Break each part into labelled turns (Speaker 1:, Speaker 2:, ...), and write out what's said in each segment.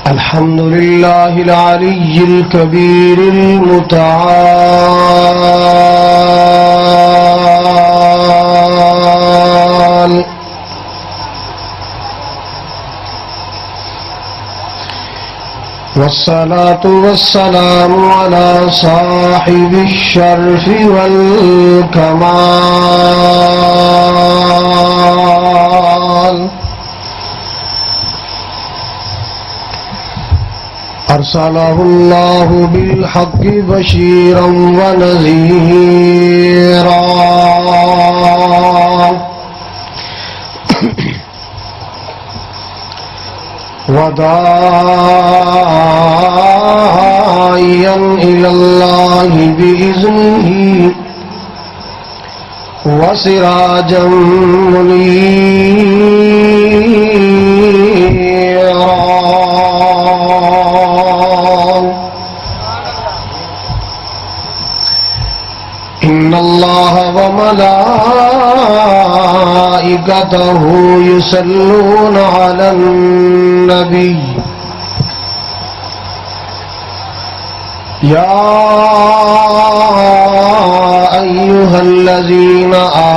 Speaker 1: الحمد لله العلي الكبير المتعال والصلاة والسلام على صاحب الشرف والكمال أرسله الله بالحق بشيرا ونذيرا وداعيا إلى الله بإذنه وسراجا منيرا إن الله وملائكته يصلون على النبي يا أيها الذين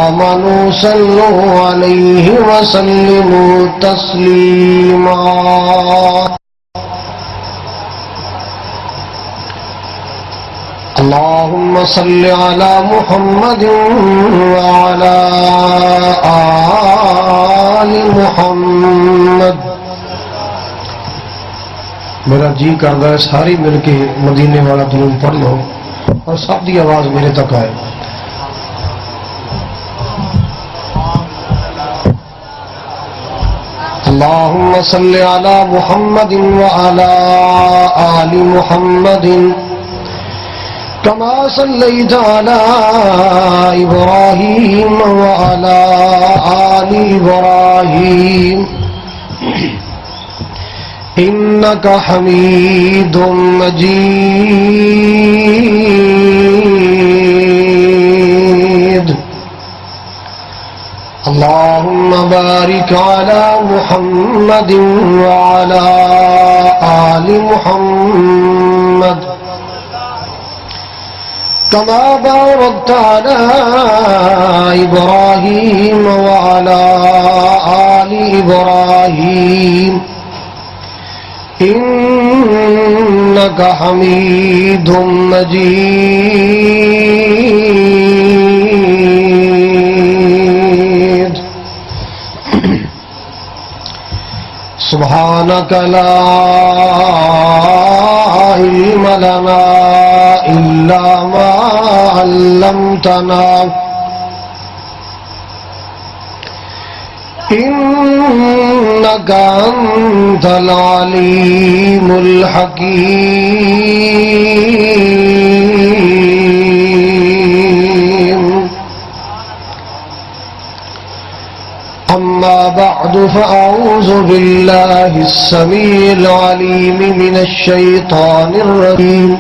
Speaker 1: آمنوا صلوا عليه وسلموا تسليما اللهم صل على محمد وعلى آل محمد. میرا جی کرتا ہے ساری مل کے مدینے والا درود پڑھ لو اور سب کی آواز میرے تک آئے. اللهم صل على محمد وعلى آل محمد كما صليت على إبراهيم وعلى آل إبراهيم إنك حميد مجيد. اللهم بارك على محمد وعلى آل محمد كما باركت على إبراهيم وعلى آل إبراهيم إنك حميد مجيد. سبحانك لا علم لنا إلا ما علمتنا إنك أنت العليم الحكيم. أما بعد فأعوذ بالله السميع العليم من الشيطان الرجيم.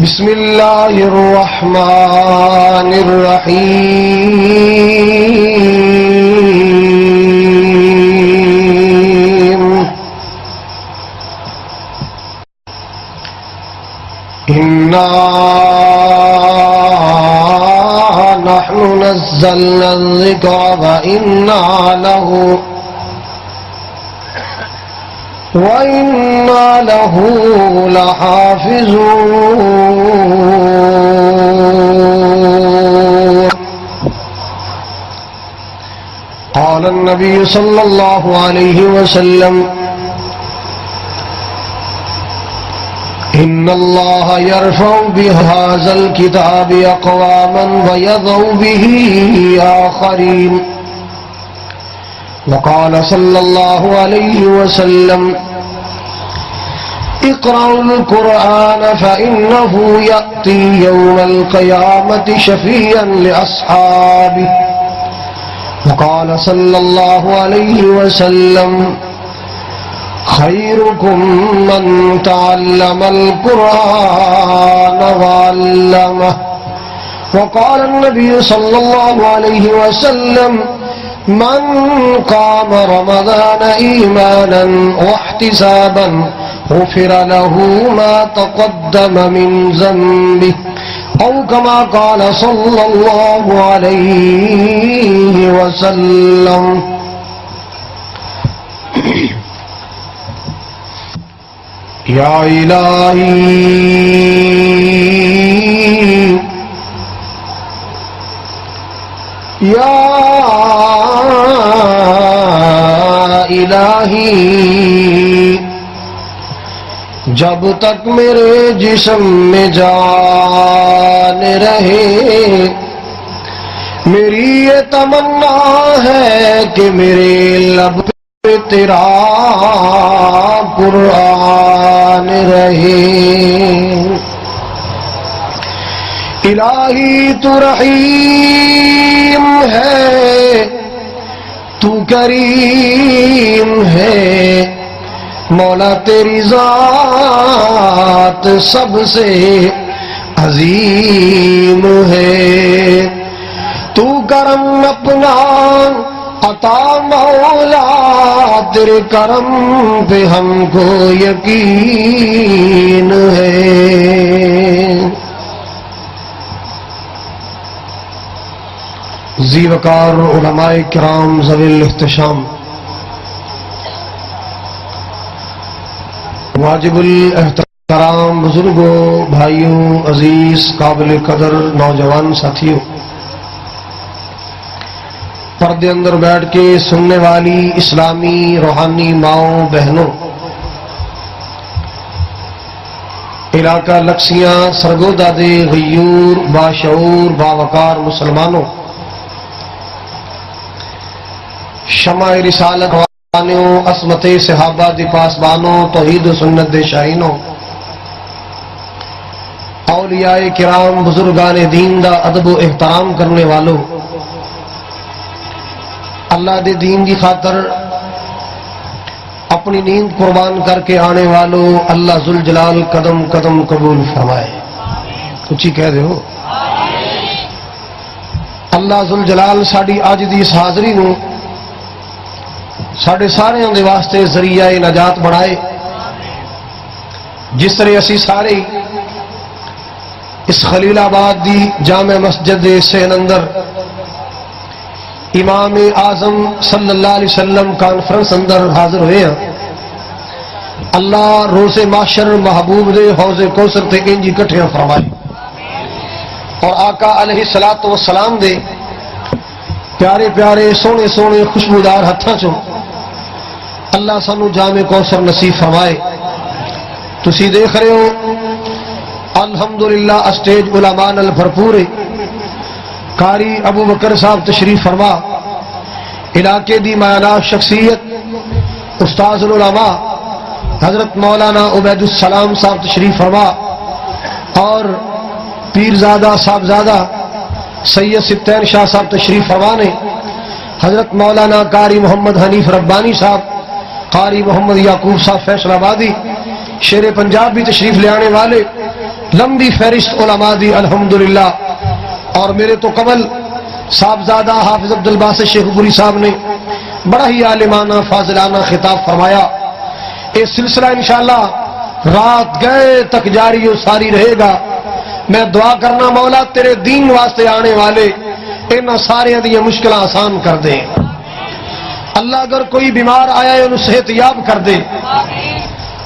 Speaker 1: بسم الله الرحمن الرحيم. إنا نحن نزلنا الذكر وإنا له لحافظون. قال النبي صلى الله عليه وسلم إن الله يرفع بهذا الكتاب أقواما ويضع به آخرين. وقال صلى الله عليه وسلم اقرأوا القرآن فإنه يأتي يوم القيامة شفيعا لأصحابه. وقال صلى الله عليه وسلم خيركم من تعلم القرآن وعلمه. وقال النبي صلى الله عليه وسلم من قام رمضان ایمانا واحتسابا غفر له ما تقدم من ذنبه او كما قال صلى الله عليه وسلم. یا الہی یا الہی جب تک میرے جسم میں جان رہے میری یہ تمنا ہے کہ میرے لب پہ تیرا قرآن رہے. الہی تو رحیم ہے تو کریم ہے مولا تیری ذات سب سے عظیم ہے. تو کرم اپنا عطا مولا تیرے کرم پہ ہم کو یقین ہے. ذی وقار علماء کرام ذوی الاحتشام واجب الاحترام بزرگوں بھائیوں عزیز قابل قدر نوجوان ساتھیوں پردے اندر بیٹھ کے سننے والی اسلامی روحانی ماؤں بہنوں علاقہ لکسیاں سرگودا دے غیور باشعور باوقار مسلمانوں شمع رسالت وانوں عصمت صحابہ دی پاسبانوں توحید و سنت دے شاہینوں اولیاء کرام بزرگان دین دا ادب و احترام کرنے والوں اللہ دے دین کی خاطر اپنی نیند قربان کر کے آنے والوں اللہ ذوالجلال قدم قدم قبول فرمائے. کچھ ہی کہہ دے ہو اللہ ذوالجلال ساڑی آج دی اس حاضری نو ساڑھے سارے دے واسطے ذریعہ نجات بڑھائے. جس طرح اسی سارے اس خلیل آباد دی جامع مسجد سین اندر امام اعظم صلی اللہ علیہ وسلم کانفرنس اندر حاضر ہوئے ہیں اللہ روز معاشر محبوب دے حوض کوثر تے انج اکٹھے فرمائے اور آقا علیہ الصلوۃ والسلام دے پیارے پیارے سونے سونے خوشبودار ہتھاں چوں اللہ سانو جامع کوثر نصیب فرمائے. تسی دیکھ رہے ہو الحمدللہ اسٹیج علماء نال بھرپور قاری ابو بکر صاحب تشریف فرما علاقے دی مایاناب شخصیت استاذ العلماء حضرت مولانا عبید السلام صاحب تشریف فرما اور پیرزادہ صاحبزادہ سید ستین شاہ صاحب تشریف فرما نے حضرت مولانا قاری محمد حنیف ربانی صاحب قاری محمد یعقوب صاحب فیصل آبادی شیر پنجاب بھی تشریف لے آنے والے لمبی فہرست علماء دی الحمدللہ. اور میرے تو قبل صاحبزادہ حافظ عبد الباسط شیخ پوری صاحب نے بڑا ہی عالمانہ فاضلانہ خطاب فرمایا. یہ سلسلہ انشاءاللہ رات گئے تک جاری و ساری رہے گا. میں دعا کرنا مولا تیرے دین واسطے آنے والے ان سارے دیا مشکل آسان کر دے. اللہ اگر کوئی بیمار آیا ہے انہوں صحت یاب کر دے.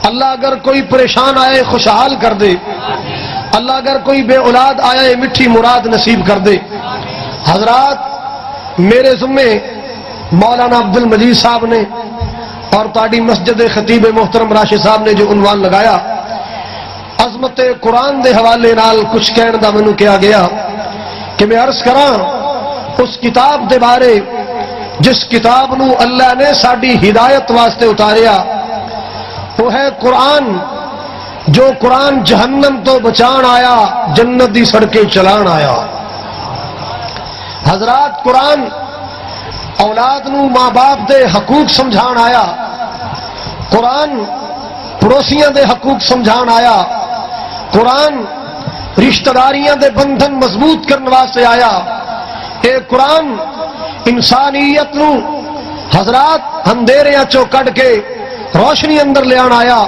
Speaker 1: اللہ اگر کوئی پریشان آئے خوشحال کر دے. اللہ اگر کوئی بے اولاد آیا ہے مٹھی مراد نصیب کر دے. حضرات میرے ذمے مولانا عبد المجید صاحب نے اور تاڑی مسجد خطیب محترم راشد صاحب نے جو عنوان لگایا عظمت قرآن دے حوالے نال کچھ کہنے دا منو کیا گیا کہ میں عرض کراں اس کتاب دے بارے جس کتاب نو اللہ نے ساڑی ہدایت واسطے اتاریا وہ ہے قرآن. جو قرآن جہنم تو بچان آیا جنت دی سڑکیں چلان آیا. حضرات قرآن اولاد نو ماں باپ دے حقوق سمجھان آیا. قرآن پڑوسیاں دے حقوق سمجھان آیا. قرآن رشتہ داریاں دے بندھن مضبوط کرنے واسطے آیا. اے قرآن انسانیت نو حضرات اندھیریاں چوں کڈ کے روشنی اندر لے آیا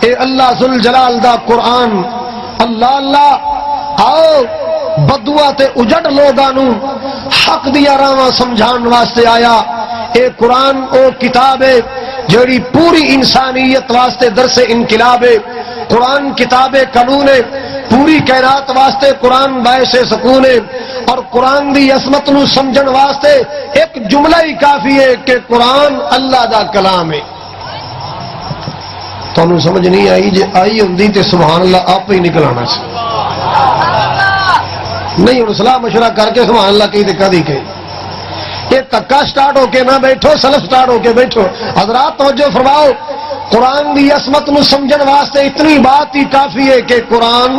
Speaker 1: اے اللہ ذوالجلال دا قرآن۔ اللہ اللہ آؤ بدعا تے اجڑ لوگاں نو حق دیا راواں سمجھان واسطے آیا۔ اے قرآن او کتاب ہے جڑی پوری انسانیت واسطے درس انقلاب ہے۔ قرآن کتاب قانون ہے، پوری کائنات واسطے قرآن باعث سکون ہے۔ اور قرآن دی عظمت نو سمجھن واسطے ایک جملہ ہی کافی ہے کہ قرآن اللہ دا کلام ہے۔ تو انہوں سمجھ نہیں آئی، جے آئی ہوندی تے سبحان اللہ آپ ہی نکل آنا سی، نہیں ہوں صلاح مشورہ کر کے سبحان اللہ کہیں تے کدی کہیں یہ تکا سٹارٹ ہو کے نہ بیٹھو، سلف سٹارٹ ہو کے بیٹھو۔ حضرات توجہ فرماؤ، قرآن دی عظمت نو سمجھن واسطے اتنی بات ہی کافی ہے کہ قرآن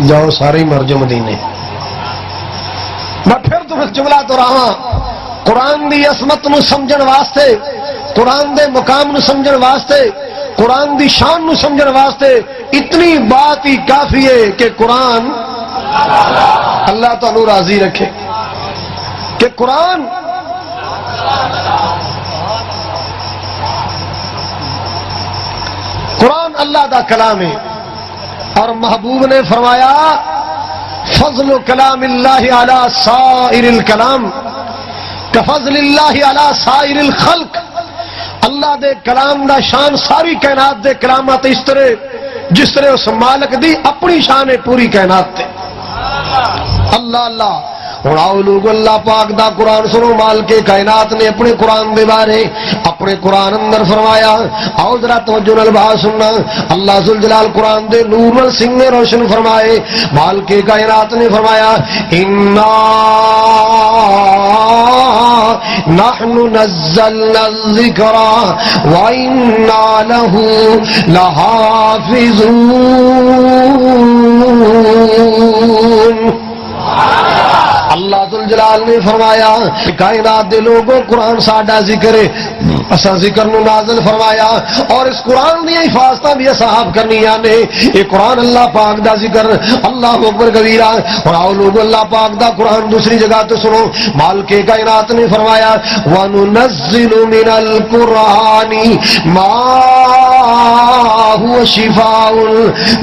Speaker 1: جاؤ سارے مر جو مدینے۔ میں پھر تمہیں جملہ تو رہا، قرآن دی عظمت نو سمجھن واسطے، قرآن دے مقام نو سمجھن واسطے، قرآن دی شان نو سمجھن واسطے اتنی بات ہی کافی ہے کہ قرآن اللہ تعالی راضی رکھے، کہ قرآن اللہ دا کلام ہے۔ اور محبوب نے فرمایا فضل کلام اللہ علی سائر الکلام کفضل اللہ علی سائر الخلق۔ اللہ دے کلام دا شان ساری کائنات دے کلامات اس طرح جس طرح اس مالک دی اپنی شان ہے پوری کائنات تے۔ اللہ اللہ ہوں آؤ لوگ اللہ پاک دا قرآن سنو۔ مال کے کائنات نے اپنے قرآن دے بارے اپنے قرآن اندر فرمایا، آؤ ذرا توجہ نال بات سننا۔ اللہ ذوالجلال قرآن دے نور نال سنگ نے روشن فرمائے۔ مال کے کائنات نے فرمایا انا نحن نزلنا الذکر وانا لہ لحافظون۔ اللہ ذوالجلال نے فرمایا کائنات دے لوگوں قرآن ساڈا ذکر ہے، اساں ذکر نو نازل فرمایا اور اس قرآن دی حفاظتاں بھی صاحب کرنیاں نے۔ یہ قرآن اللہ پاک دا ذکر، اللہ اکبر کبیرہ۔ اور آؤ لوگ اللہ پاک دا قرآن دوسری جگہ تو سنو۔ مال کے کائنات نے فرمایا وَنُنَزِّلُ مِنَ الْقُرْآنِ مَا هُوَ شِفَاءٌ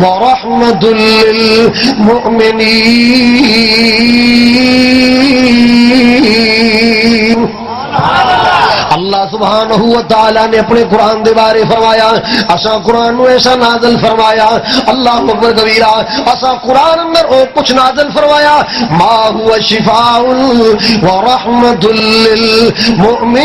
Speaker 1: وَرَحْمَةٌ لِّلْمُؤْمِنِينَ۔ اللہ سبحانہ و تعالی نے اپنے قرآن دے بارے فرمایا اساں قرآن نو ایسا نازل فرمایا، اللہ اکبر کبیرہ، اساں قرآن اندر او کچھ نازل فرمایا ما هو شفاء ورحمۃ للمؤمنین،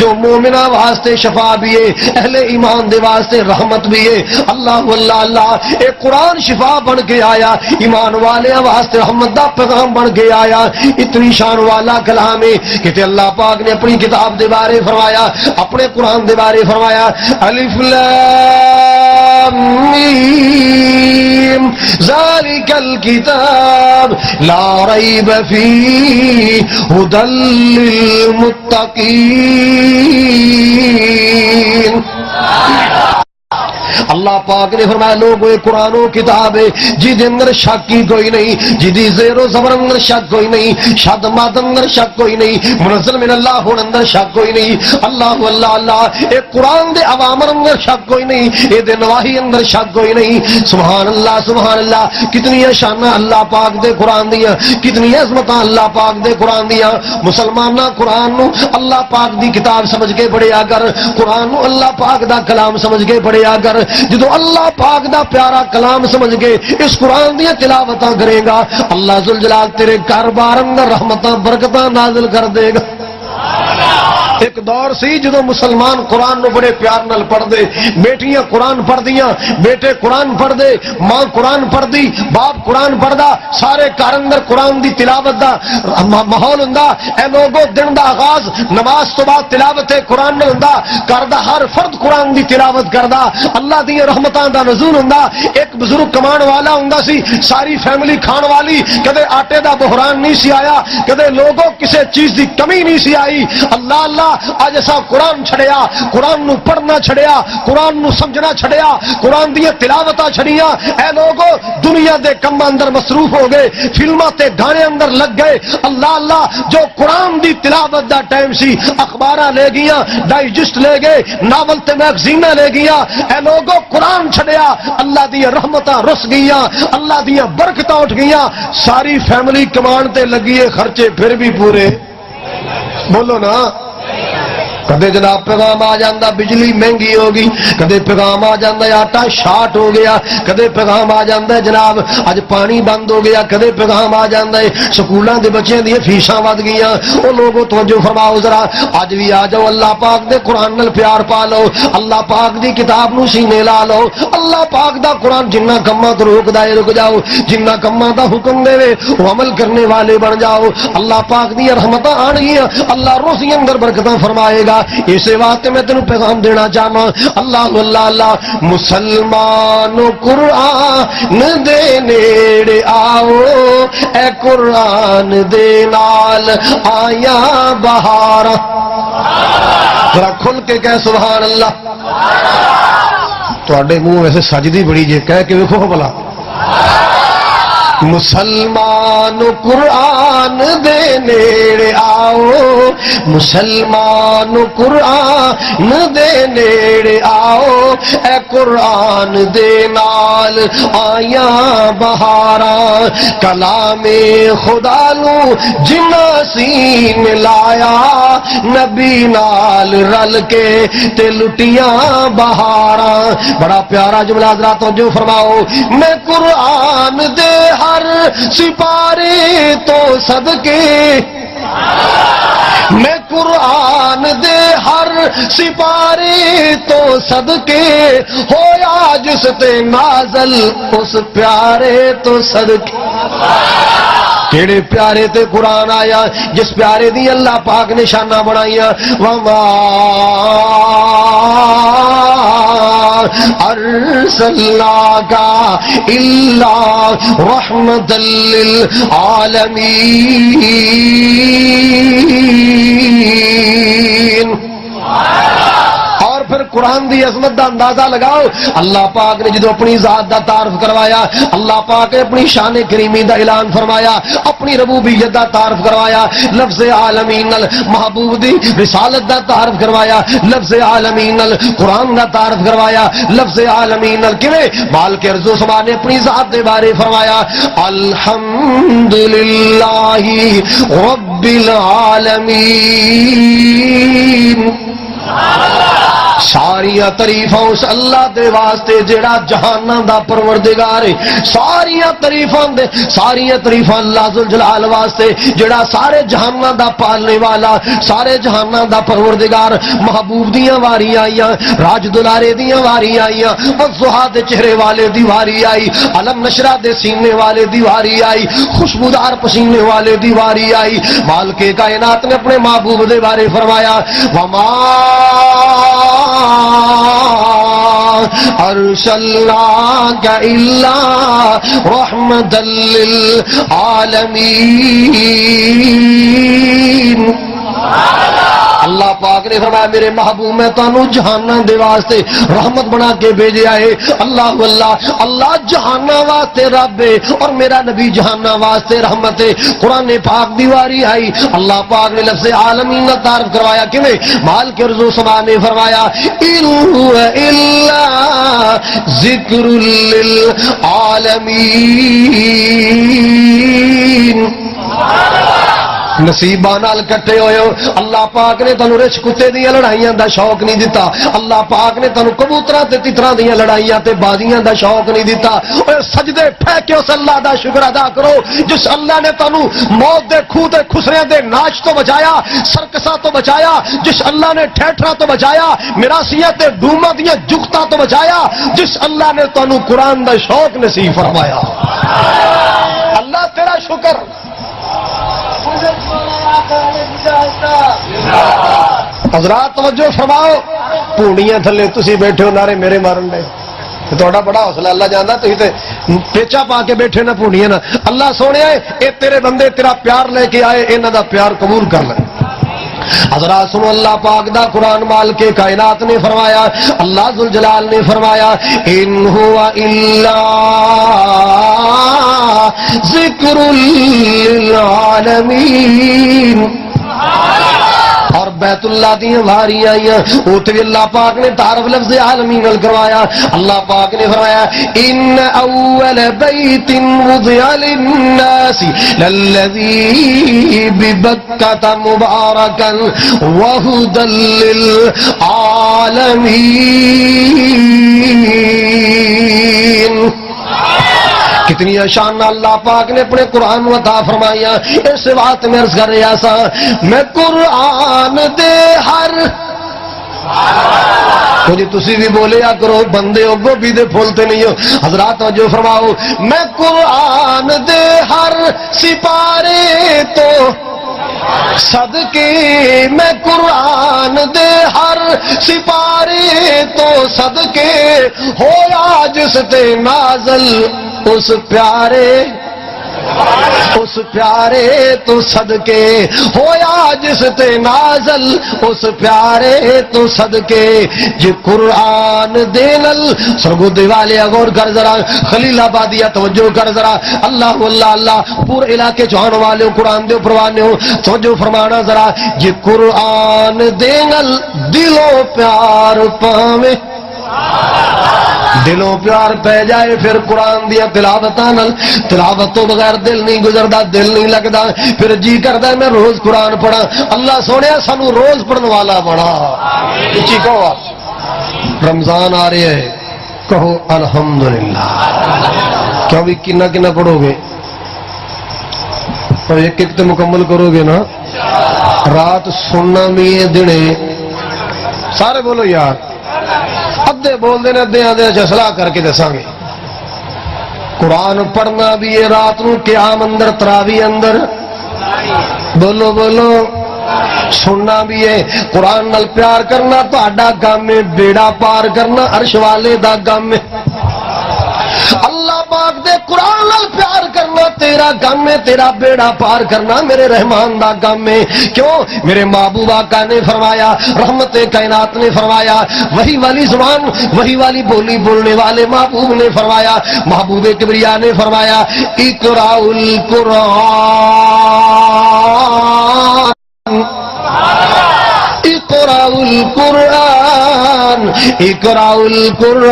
Speaker 1: جو مومنہ واسطے شفا بھی ہے، اہل ایمان دے واسطے رحمت بھی ہے۔ اللہ اللہ اللہ، ایک قرآن شفا بن کے آیا، ایمان والے واسطے رحمت دا پیغام بن کے آیا۔ اتنی شان والا کلام ہے کہ اللہ پاک نے اپنی کتاب دے بارے فرمایا، اپنے قرآن دے بارے فرمایا الف لام میم ذالک الکتاب لا ریب فیہ ھدی للمتقین۔ اللہ پاک نے فرمایا لوگوں یہ قرآن و کتاب ہے جی دے اندر شک کی کوئی نہیں، جی دی زیر و زبر اندر شک کوئی نہیں، شد ماد اندر شک کوئی نہیں، منزل من اللہ ہون اندر شک کوئی نہیں۔ اللہ اللہ اللہ، ایک قرآن دے اوامر اندر شک کوئی نہیں، اے دے نواہی اندر شک کوئی نہیں۔ سبحان اللہ سبحان اللہ، کتنی شانہ اللہ پاک دے قرآن دیا، کتنی عظمتاں اللہ پاک دے قرآن دیا۔ مسلمانہ قرآن نو اللہ پاک دی کتاب سمجھ کے پڑھیا کر، قرآن نو اللہ پاک دا کلام سمجھ کے پڑھیا کر۔ جدو اللہ پاک دا پیارا کلام سمجھ کے اس قرآن دیا تلاوتاں کرے گا، اللہ ذوالجلال تیرے گھر بار اندر رحمتاں برکتاں نازل کر دے گا۔ ایک دور سی جدو مسلمان قرآن نو بڑے پیار نال پڑھ دے، بیٹیاں قرآن پڑھ دیاں، بیٹے قرآن پڑھ دے، ماں قرآن پڑھ دی، باپ قرآن پڑھ دا، سارے گھر اندر قرآن دی تلاوت دا ماحول ہوندا۔ اے لوگوں دن دا آغاز نماز تو بعد تلاوت قرآن نال ہوندا، گھر دا ہر فرد قرآن دی تلاوت کردا، اللہ دی رحمتاں دا نزول ہوندا۔ ایک بزرگ کمان والا ہوندا سی، ساری فیملی کھان والی، کدے آٹے دا بحران نہیں سی آیا، کدے لوگوں کسے چیز دی کمی نہیں سی آئی۔ اللہ اللہ اج اساں قرآن چھڑیا، قرآن نو پڑھنا چھڑیا، قرآن نو سمجھنا چھڑیا، قرآن دیا تلاوتاں چھڑیاں۔ اے لوگو دنیا دے کم اندر مصروف ہو گئے، فلماں تے گانے اندر لگ گئے۔ اللہ اللہ جو قرآن دی تلاوت دا ٹائم سی اخباراں لے گیاں، ڈائجسٹ لے گئے، ناول تے میگزیناں لے گیاں۔ اے لوگو قرآن چھڑیا، اللہ دی رحمتاں رس گئیاں، اللہ دی برکتاں اٹھ گئیاں، ساری فیملی کمان تے لگیے، خرچے پھر بھی پورے۔ بولو نا، کدے جناب پیغام آ جاندہ بجلی مہنگی ہوگی، کدے پیغام آ جاندہ آٹا شارٹ ہو گیا، کدے پیغام آ جاندہ جناب اج پانی بند ہو گیا، کدے پیغام آ جاندہ سکولاں دے بچیاں دی فیساں ود گئیاں۔ او لوگوں توجہ فرماؤ ذرا، اج بھی آ جاؤ، اللہ پاک دے قرآن نال پیار پا لو، اللہ پاک دی کتاب نو سینے لا لو۔ اللہ پاک دا قرآن جنہ کماں تو روکدا ہے رک جاؤ، جنہ کماں دا حکم دے وہ عمل کرنے والے بن جاؤ۔ اللہ پاک دی رحمتاں آن گیاں، اللہ روزی اندر برکتاں فرمائے گا۔ اسی واسطے میں تینوں پیغام دینا چاہنا، اللہ اللہ اللہ مسلمانو قرآن دے نیڑے آؤ، اے قرآن دے نال آیا بہاراں۔ ذرا کھل کے کہہ سبحان اللہ۔ تواڈے منہ ویسے سجدی بڑی جے، کہہ کے ویکھو بھلا۔ مسلمان قرآن دے نیڑے آؤ، مسلمان قرآن دے نیڑے آؤ، اے قرآن دے نال آیاں بہاراں، کلام خدا نو جنہ سین لایا، نبی نال رل کے تے لٹیاں بہاراں۔ بڑا پیارا جملہ حضرات توجہ فرماؤ، میں قرآن دے ہر سپارے تو صدقے، میں قرآن دے ہر سپارے تو صدقے، ہویا جس تے نازل اس پیارے تو صدقے۔ کیڑے پیارے تے قرآن آیا، جس پیارے دی اللہ پاک نے شانہ بنائیاں۔ وما ارسلناک الا رحمۃ للعالمین۔ اور پھر قرآن دی عظمت دا اندازہ لگاؤ، اللہ پاک نے جدو اپنی ذات دا تعارف کروایا، اللہ پاک نے اپنی شان کریمی دا اعلان فرمایا، اپنی ربوبیت دا تعارف کروایا، لفظ عالمین نال محبوب دی رسالت دا تعارف کروایا، لفظ عالمین نال قرآن دا تعارف کروایا، لفظ عالمین نال کیویں مال کے ارض و سما نے اپنی ذات دے بارے فرمایا، الحمدللہ رب العالمین۔ ساریاں تعریفاں اس اللہ دے واسطے جڑا جہاناں دا پروردگار ہے، ساریاں تعریفاں اللہ ذوالجلال واسطے جڑا سارے جہاناں دا پالنے والا، سارے جہاناں دا پروردگار۔ محبوب دیاں واری آئیاں، راج دلارے دیاں واری آئیاں، والضحیٰ دے چہرے والے دی واری آئی، علم نشرہ دے سینے والے دی واری آئی، خوشبودار پسینے والے دی واری آئی۔ مالک کائنات نے اپنے محبوب دے بارے فرمایا، وما ارسلناک الا رحمۃ للعالمین۔ اللہ پاک نے فرمایا میرے محبوب میں تانوں جہاناں دے واسطے رحمت بنا کے بھیجا ہے۔ اللہ اللہ اللہ جہاناں واسطے رب ہے اور میرا نبی جہاناں واسطے رحمت ہے۔ قرآن پاک دیواری آئی، اللہ پاک نے لفظ عالمین کا تعارف کروایا، کیویں مال کے ارض و سما نے فرمایا ان هو الا ذکر للعالمین۔ نصیباں نال کٹے ہوئے ہو، اللہ پاک نے تانوں رچ کتے دیاں لڑائیاں دا شوق نہیں دیتا، اللہ پاک نے تانوں کبوتراں تے تتراں دیاں لڑائیاں تے بازیاں دا شوق نہیں دیتا۔ اوے سجدے پھیک کے اس اللہ دا شکر ادا کرو جس اللہ نے تانوں موت دے کھوہ تے خسریاں دے ناچ تو بچایا، سرکساں تو بچایا، جس اللہ نے ٹھیٹھراں تو بچایا، میراثیاں تے ڈوماں دیاں جگتاں تو بچایا، جس اللہ نے تانوں قرآن دا شوق نصیب فرمایا۔ اللہ تیرا شکر۔ حضرات توجہ فرماؤ، پونیاں تھلے تسی بیٹھے ہو نعرے میرے مارن دے، تھوڑا بڑا حوصلہ اللہ جاندا، تسی تے پیچا پا کے بیٹھے نہ پونیاں نہ۔ اللہ سونے اے تیرے بندے تیرا پیار لے کے آئے، انہاں دا پیار قبول کر لے۔ حضرات سنو اللہ پاک دا قرآن مال کے کائنات نے فرمایا، اللہ ذوالجلال نے فرمایا ان ہوا الا ذکر للعالمین، اور بیت اللہ دی واریاں آئیاں اوتے بھی اللہ پاک نے تعارف لفظ عالمین کروایا۔ اللہ پاک نے فرمایا ان اول بیت وضع للناس للذی ببکۃ مبارکا وہدی للعالمین۔ کتنی شان اللہ پاک نے اپنے قرآن و عطا فرمائیا۔ اس بات میں عرض کر رہا سا میں قرآن دے ہر مجھے تسی بھی بولے یا کرو بندے ہو گوبھی دے پھولتے نہیں ہو، حضرات جو فرماؤ میں قرآن دے ہر سپارے تو صدقے، میں قرآن دے ہر سپارے تو صدقے ہویا جس تے نازل اس پیارے تو صدقے، ہویا جس تے نازل اس پیارے تو صدقے، جی قرآن دینل سرگو دیوالے غور کر ذرا، خلیل آبادیہ توجہ کر ذرا، اللہ اللہ اللہ پورے علاقے چوہان والے قرآن دے پروانے ہو توجہ فرمانا ذرا، جی قرآن دینل دلوں پیار پاویں، دلوں پیار پہ جائے پھر قرآن دیا تلاوت تو بغیر دل نہیں گزردا، دل نہیں لگدا، پھر جی کردا میں روز قرآن پڑھا۔ اللہ سونے سانو روز پڑھنے والا بنا۔ اچھی کہو رمضان آ رہے ہے کہو الحمدللہ، کیوں بھی کنا کنا پڑھو گے اور ایک ایک تو مکمل کرو گے نا، رات سننا بھی ہے دنے سارے بولو یار، ادھے بول دینا ادھے آدھے صلاح کر کے دساں گے۔ قرآن پڑھنا بھی ہے رات نو قیام اندر تراوی اندر، بولو بولو، سننا بھی ہے قرآن نال پیار کرنا تہاڈا کام ہے، بیڑا پار کرنا عرش والے دا کام ہے۔ اللہ پاک دے قرآن نال پیار کرنا تیرا کام ہے، تیرا بیڑا پار کرنا میرے رحمان دا کام ہے۔ کیوں؟ میرے محبوب آقا نے فرمایا، رحمت کائنات نے فرمایا، وہی والی زبان وہی والی بولی بولنے والے محبوب نے فرمایا، محبوب کبریا نے فرمایا اقرأ القرآن اقرأ القرآن اقرأ القرآن،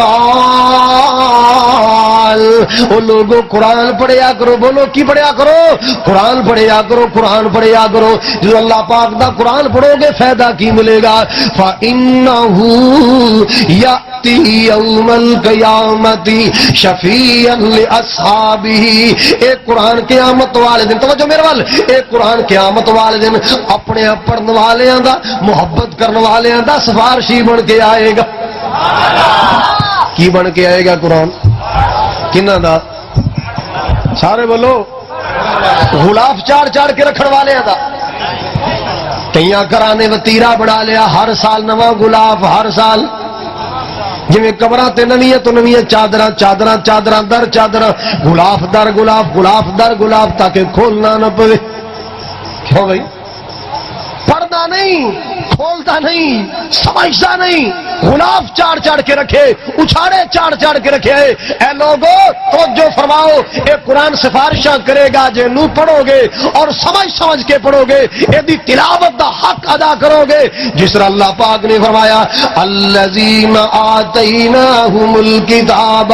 Speaker 1: وہ لوگوں قرآن پڑھیا کرو، بولو کی پڑھیا کرو؟ قرآن پڑھیا کرو، قرآن پڑھیا کرو۔ جو اللہ پاک دا قرآن پڑھو گے فائدہ کی ملے گا؟ فَإِنَّهُ يَأْتِي يَوْمَ الْقِيَامَةِ شَفِيعًا لِأَصْحَابِهِ، ایک قرآن قیامت والے دن، توجہ میرے وال، ایک قرآن قیامت والے دن اپنے پڑھن والیاں دا محبت کرنے والیاں دا سفارشی بن کے آئے گا۔ کی بن کے آئے گا قرآن؟ کنہ دا؟ سارے بولو، غلاف چاڑ چاڑ کے رکھن والے دا، کئیاں کرانے وتیرا بنا لیا، ہر سال نواں غلاف، ہر سال جویں قبراں تے نویاں تو نویاں چادراں چادراں چادراں در چادراں، غلاف در غلاف غلاف در غلاف، تاکہ کھولنا نہ پوے۔ کیوں بھائی؟ پڑھتا نہیں، کھولتا نہیں، سمجھتا نہیں، غلاف چاڑ چاڑ کے رکھے، اچھاڑے چاڑ چاڑ کے رکھے۔ اے لوگو توجہ فرماؤ، اے قرآن سفارشاں کرے گا جے نو پڑھو گے اور سمجھ سمجھ کے پڑھو گے، ایدی تلاوت دا حق ادا کرو گے، جس طرح اللہ پاک نے فرمایا الذین آتیناہم الکتاب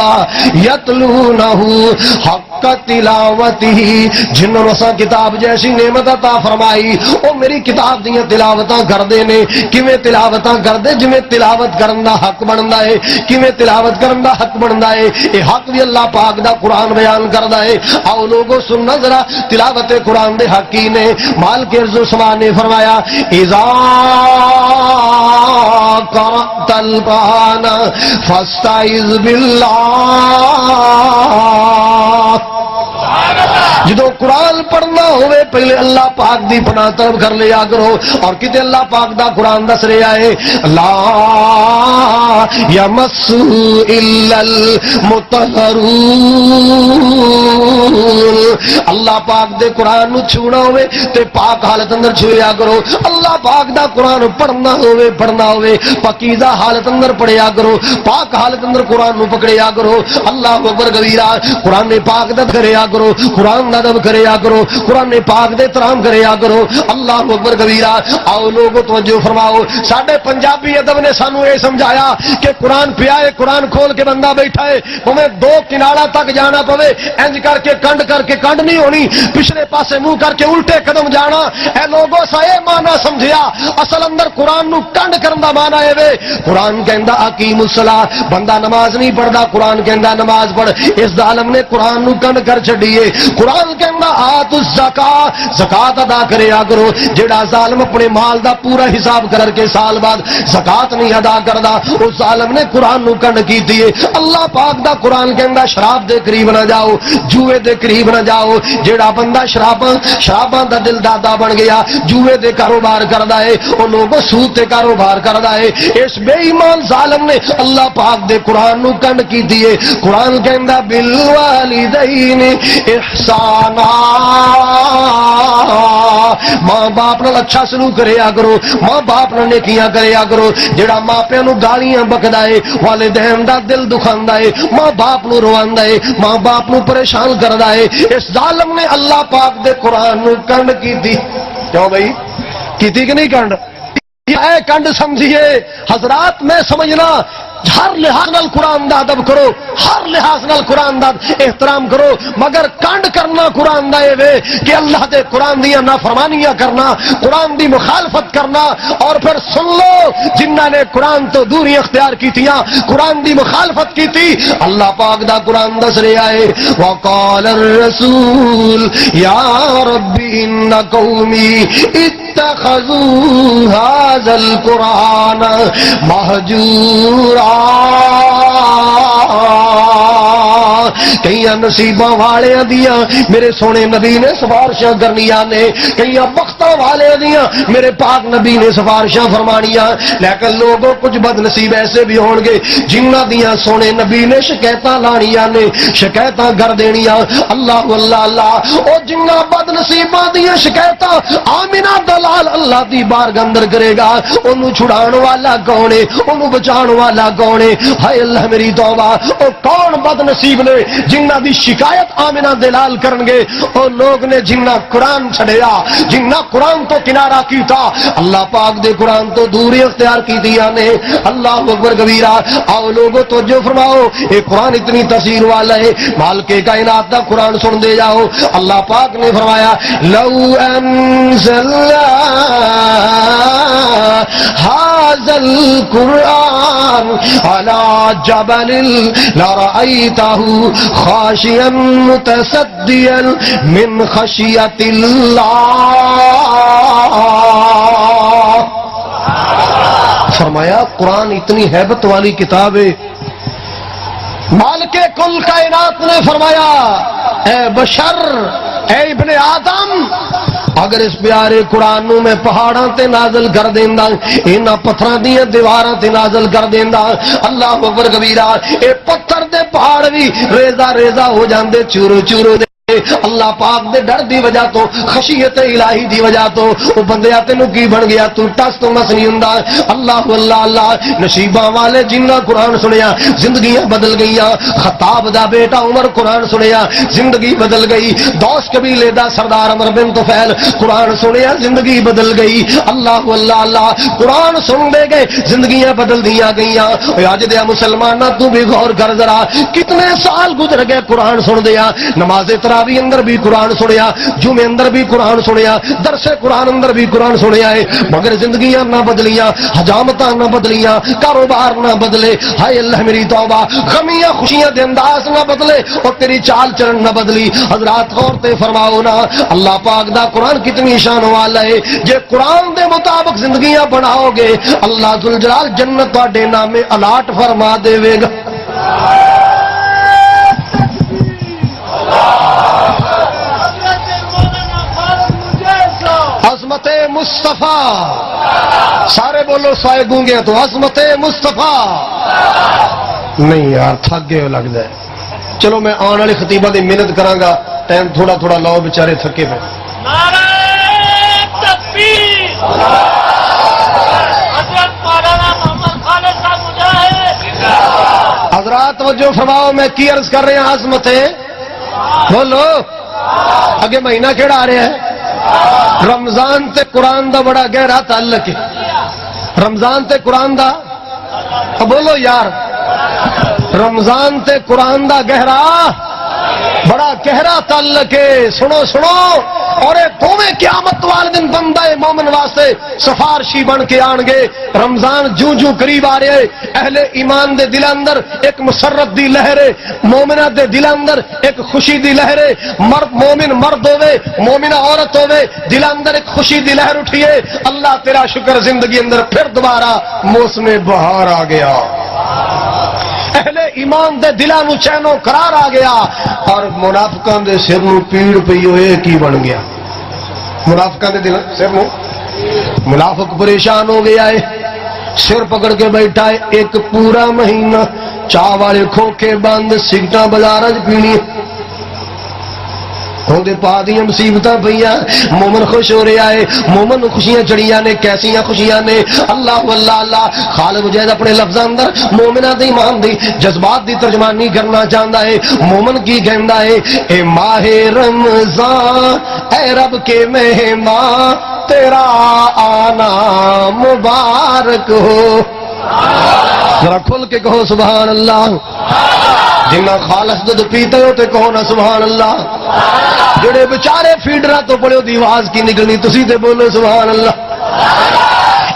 Speaker 1: یتلونہ حق تلاوتہ، جنہوں نے کتاب جیسی نعمت عطا فرمائی وہ میری کتاب دیاں تلاوتاں کردے نے۔ کیویں تلاوتاں کردے؟ جویں تلاوت کرن دا حق بندا ہے، کیویں تلاوت کرن دا حق بندا ہے، اے حق بھی اللہ پاک دا قرآن بیان کردا ہے۔ آؤ لوگو سننا ذرا تلاوت قرآن دے حق کی نے۔ مالک ارض و سما نے فرمایا اذا قرأت القرآن فاستعذ باللہ، جدو قرآن پڑھنا ہوئے پہلے اللہ پاک دی پناہ طلب کر لیا کرو. اور کتے اللہ پاک دا قرآن دس رہا ہے لا یمس الا المطہرون. اللہ پاک دے قرآن نو چھونا ہوئے تے پاک حالت اندر چھویا کرو. اللہ پاک دا قرآن پڑھنا ہوئے پاکیزہ حالت اندر پڑھیا کرو. پاک حالت اندر قرآن نو پکڑیا کرو. اللہ اکبر کبیرہ. قرآن پاک دا کریا کرو. قرآن دا ادب کریا کرو. قرآن پاک دے احترام کریا کرو. اللہ اکبر کبیرہ. آؤ لوگو توجہ فرماؤ. ساڈے پنجابی ادب نے سانو یہ سمجھایا کہ قرآن پیا ہے, قرآن کھول کے بندہ بیٹھا ہے, تمہیں دو کنارہ تک جانا پوے, انج کر کے کنڈ نہیں ہونی, پچھلے پاسے منہ کر کے الٹے قدم جانا. اے لوگوں سا یہ مانا سمجھیا, اصل اندر قرآن نو کنڈ کرن دا مانا ہے وے. قرآن کہندا اقیم الصلاۃ, بندہ نماز نہیں پڑھدا, قرآن کہندا نماز پڑھ. اس ظالم نے قرآن نو کنڈ کر چھڈیے. قرآن کہندا آت الزکات, زکات ادا کریا کرو. جڑا ظالم اپنے مال دا پورا حساب کر کے سال بعد زکات نہیں ادا کردا, اس ظالم نے قرآن نو کنڈ کیتی ہے. اللہ پاک دا قرآن کہندا شراب دے قریب نہ جاؤ, جوئے دے قریب نہ جاؤ. جڑا بندہ شراباں دا دل دادا بن گیا, جوئے دے کاروبار کردا ہے, او لوگوں سود تے کاروبار کردا ہے. اس بے ایمان ظالم نے اللہ پاک دے قرآن نو کنڈ کیتی ہے. قرآن کہندا بالوالدین احسانا, ماں باپ نال اچھا سلوک کریا کرو, ماں باپ نال نیکیاں کریا کرو. جڑا ماں پیو نو گالیاں بکدا ہے, والدین دا دل دکھاندا ہے, ماں باپ نو رواندا ہے, ماں باپ نو پریشان کردا ہے, اس ظالم نے اللہ پاک دے قرآن نو کنڈ کیتی. کیوں بھائی کیتی کہ نہیں کنڈ؟ اے کنڈ سمجھیے حضرات, میں سمجھنا ہر لحاظ نال قرآن دا ادب کرو, ہر لحاظ نال قرآن دا احترام کرو, مگر کنڈ کرنا قرآن دا اے وے کہ اللہ دے قرآن دیا نافرمانیاں کرنا, قرآن دی مخالفت کرنا. اور پھر سن لو, جنہاں نے قرآن تو دوری اختیار کیتیاں, قرآن دی مخالفت کیتی, اللہ پاک دا قرآن دس رہا ہے وقال الرسول یا رب ان قومی اتخذوا هذا القرآن مہجورا. کئی نصیباں والے دیاں میرے سونے نبی نے سفارشاں کرنیاں نے, کئی بختاں والے دیاں میرے پاک نبی نے سفارشاں فرمانیاں. لیکن لوگوں کچھ بد نصیب ایسے بھی ہون گے جنہ دیاں سونے نبی نے شکایتاں لانیاں نے, شکایتاں کر دینیاں. اللہ اللہ اللہ, او جنہ بد نصیباں دیاں شکایتاں آمینہ دلال اللہ دی بارگاہ اندر کرے گا, انہوں چھڑان والا کون ہے, انہوں بچان والا کون ہے؟ ہائے اللہ میری توبہ, او کون بد نصیب نے جنہ دی شکایت آمینہ دلال کرنگے؟ او لوگ نے جنہ قرآن چھڑیا, جنہ قرآن تو کنارہ کیتا, اللہ پاک دے قرآن تو دوری اختیار کی دیا نے. اللہ اکبر کبیرہ. آؤ لوگوں توجہ فرماؤ, اے قرآن اتنی تاثیر والا ہے, مالک کائنات دا قرآن سن دے جاؤ. اللہ پاک نے فرمایا لو انزلنا هذا القرآن على جبل لرأيته خاشعا متصدعا من خشية الله. فرمایا قرآن اتنی ہیبت والی کتاب ہے. مالک کل کائنات نے فرمایا اے بشر, اے ابن آدم, اگر اس پیارے قرآن نو میں پہاڑاں تے نازل کر دیندا, انہاں پتھراں دیاں دیواراں تے نازل کر دیندا, اللہ اکبر کبیرہ, اے پتھر دے پہاڑ بھی ریزہ ریزہ ہو جاندے, چورو چورو دے. اللہ پاک دے ڈر دی وجہ تو, خشیت الہی دی وجہ تو او بندیا تینوں کی بن گیا, تو ٹس تو مس نہیں ہوندا. اللہ اللہ اللہ, نصیباں والے جنہ قرآن سنیا زندگیاں بدل گئیاں. خطاب دا بیٹا عمر قرآن سنیا زندگی بدل گئی. دوس قبیلے دا سردار عمر بن طفیل قرآن سنیا زندگی بدل گئی. اللہ اللہ اللہ, قرآن سن دے گئے زندگیاں بدل دیا گئیاں. اج دے مسلماناں تو بھی غور کر ذرا, کتنے سال گزر گئے قرآن سن دیا. نماز تراویح اندر بھی قرآن سنیا, جمعے اندر بھی قرآن سنیا, درس قرآن اندر بھی قرآن سنیا ہے, مگر زندگیاں نہ بدلیاں, حجامتاں نہ بدلیاں, کاروبار نہ بدلے. ہائے اللہ میری توبہ, غمیاں خوشیاں دے انداز نہ بدلے, اور تیری چال چلن نہ بدلی. حضرات غور تے فرماؤ نا, اللہ پاک دا قرآن کتنی شان والا ہے. جے قرآن دے مطابق زندگیاں بناؤ گے, اللہ ذوالجلال جنت تواڈے نامے الاٹ فرما دے گا. مصطفیٰ، سارے بولو سوائے گونگے تو عظمت مصطفیٰ. نہیں یار تھک گئے لگتا ہے. چلو میں آنے والے خطیبہ دی محنت کراں گا، ٹائم تھوڑا تھوڑا لاؤ بیچارے تھکے پے.
Speaker 2: نعرہ تکبیر، حضرت مولانا محمد خالد صاحب مجاہد.
Speaker 1: حضرات توجہ فرماؤ، میں کی عرض کر رہے ہیں؟ عظمت ہے بولو. اگے مہینہ کیڑا آ رہا ہے؟ رمضان تے قرآن دا بڑا گہرا تعلق ہے. رمضان تے قرآن دا بولو یار، رمضان تے قرآن دا گہرا بڑا گہرا تعلق ہے. سنو سنو، اور دونوں قیامت والے دن بندہ مومن واسطے سفارشی بن کے آن گے. رمضان جوں جوں قریب آ رہے ہے، اہل ایمان دے دل اندر ایک مسرت دی لہر ہے، مومنہ دے دل اندر ایک خوشی دی لہر ہے. مرد مومن مرد ہوے، مومنہ عورت ہوے، دل اندر ایک خوشی دی لہر اٹھیے. اللہ تیرا شکر، زندگی اندر پھر دوبارہ موسم بہار آ گیا. اہل ایمان دے دلاں نو چین و قرار آ گیا. اور منافقاں دے سر نو پیڑ پئی ہوئے کی بن گیا؟ منافقاں دے دل سر نو منافق پریشان ہو گیا ہے، سر پکڑ کے بیٹھا ہے. ایک پورا مہینہ چاہ والے کھوکھے بند سگٹاں بازاراں وچ پینی ہوندے پا دیاں مصیبتاں پئیاں. مومن خوش ہو رہا ہے، مومن نو خوشیاں چڑھیاں نے. کیسیاں خوشیاں نے؟ اللہ اللہ اللہ. خالد مجاہد اپنے لفظ اندر مومنہ دی ایمان دی جذبات دی ترجمانی کرنا چاہتا ہے. مومن کی کہندا ہے؟ اے ماہ رمضان اے رب کے مہمان، تیرا آنا مبارک ہو. ذرا کھل کے کہو سبحان اللہ. جنہ خالص دودھ پیتے ہو تے کہو نا سبحان اللہ. جڑے بچارے فیڈرا تو پڑے دی آواز کی نکلنی، تسی تے بولو سبحان اللہ.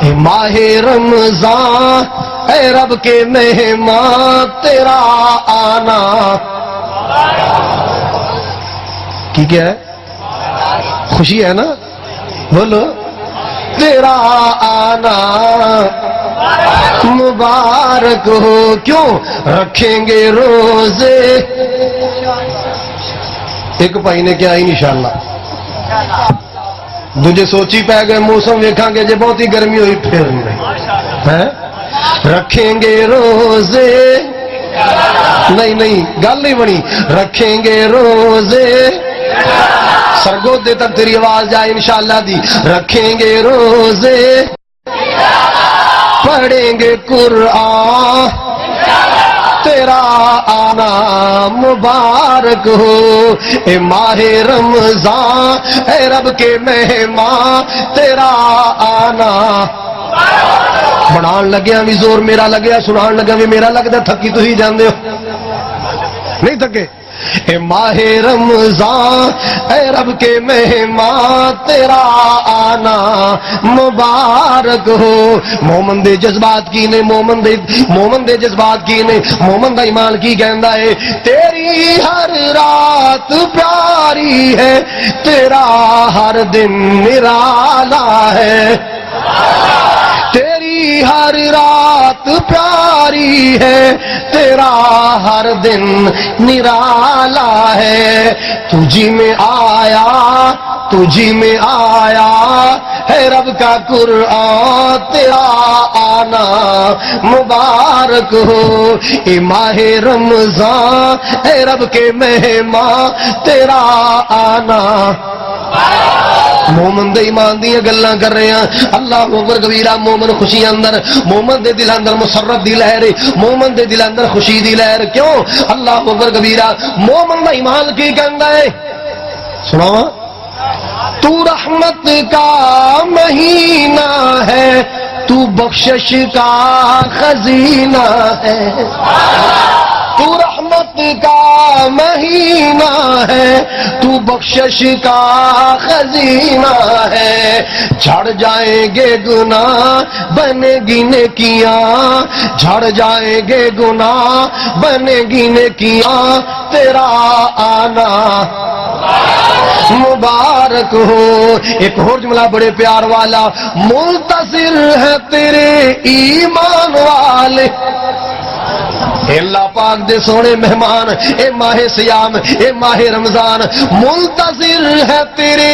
Speaker 1: اے ماہ رمضان اے رب کے مہمان، تیرا آنا کی کیا ہے؟ خوشی ہے نا؟ بولو تیرا آنا مبارک ہو. کیوں؟ رکھیں گے روزے. ایک بھائی نے کیا انشاءاللہ، دوجے سوچی پہ گئے موسم ویکھاں گے جے بہت ہی گرمی ہوئی پھر نہیں. رکھیں گے روزے، نہیں نہیں گل نہیں بنی. رکھیں گے روزے، سرگودے تک تیری آواز جائے انشاءاللہ دی. رکھیں گے روزے، پڑھیں گے قرآن، تیرا آنا مبارک ہو. اے ماہ رمضان اے رب کے مہمان، تیرا آنا. بنان لگیا بھی زور میرا لگیا، سنان لگا بھی میرا لگتا. تھکی تو ہی جاندے ہو نہیں تھکے؟ اے ماہ رمضان اے رب کے مہمان، تیرا آنا مبارک ہو. مومن دے جذبات کی نے، مومن دے جذبات کی نے. مومن دا ایمان کی کہندا ہے؟ تیری ہر رات پیاری ہے، تیرا ہر دن نرالا ہے. تیری ہر رات پیاری ہے، تیرا ہر دن نرالا ہے. تجھی میں آیا، تجھی میں آیا ہے رب کا قرآن، تیرا آنا مبارک ہو. اے ماہ رمضان اے رب کے مہمان، تیرا آنا. مومن دے ایمان دیاں گلاں کر رہے ہیں. اللہ اکبر کبیرہ. مومن خوشی اندر، مومن دے دل اندر مسرت دی لہر، مومن دے دل اندر خوشی دی لہر. کیوں؟ اللہ اکبر کبیرہ. مومن دا ایمان کی کہندا ہے؟ سناواں؟ تو رحمت کا مہینہ ہے، تو بخشش کا خزینہ ہے. تو رحمت کا مہینہ ہے، تو بخشش کا خزینہ ہے. جھڑ جائیں گے گناہ بنے گی نیکیاں، جھڑ جائیں گے گناہ بنے گی نیکیاں، تیرا آنا مبارک ہو. ایک اور جملہ بڑے پیار والا، منتظر ہے تیرے ایمان والے. اے اللہ پاک دے سونے مہمان، اے ماہ سیام، اے ماہ رمضان، منتظر ہے تیرے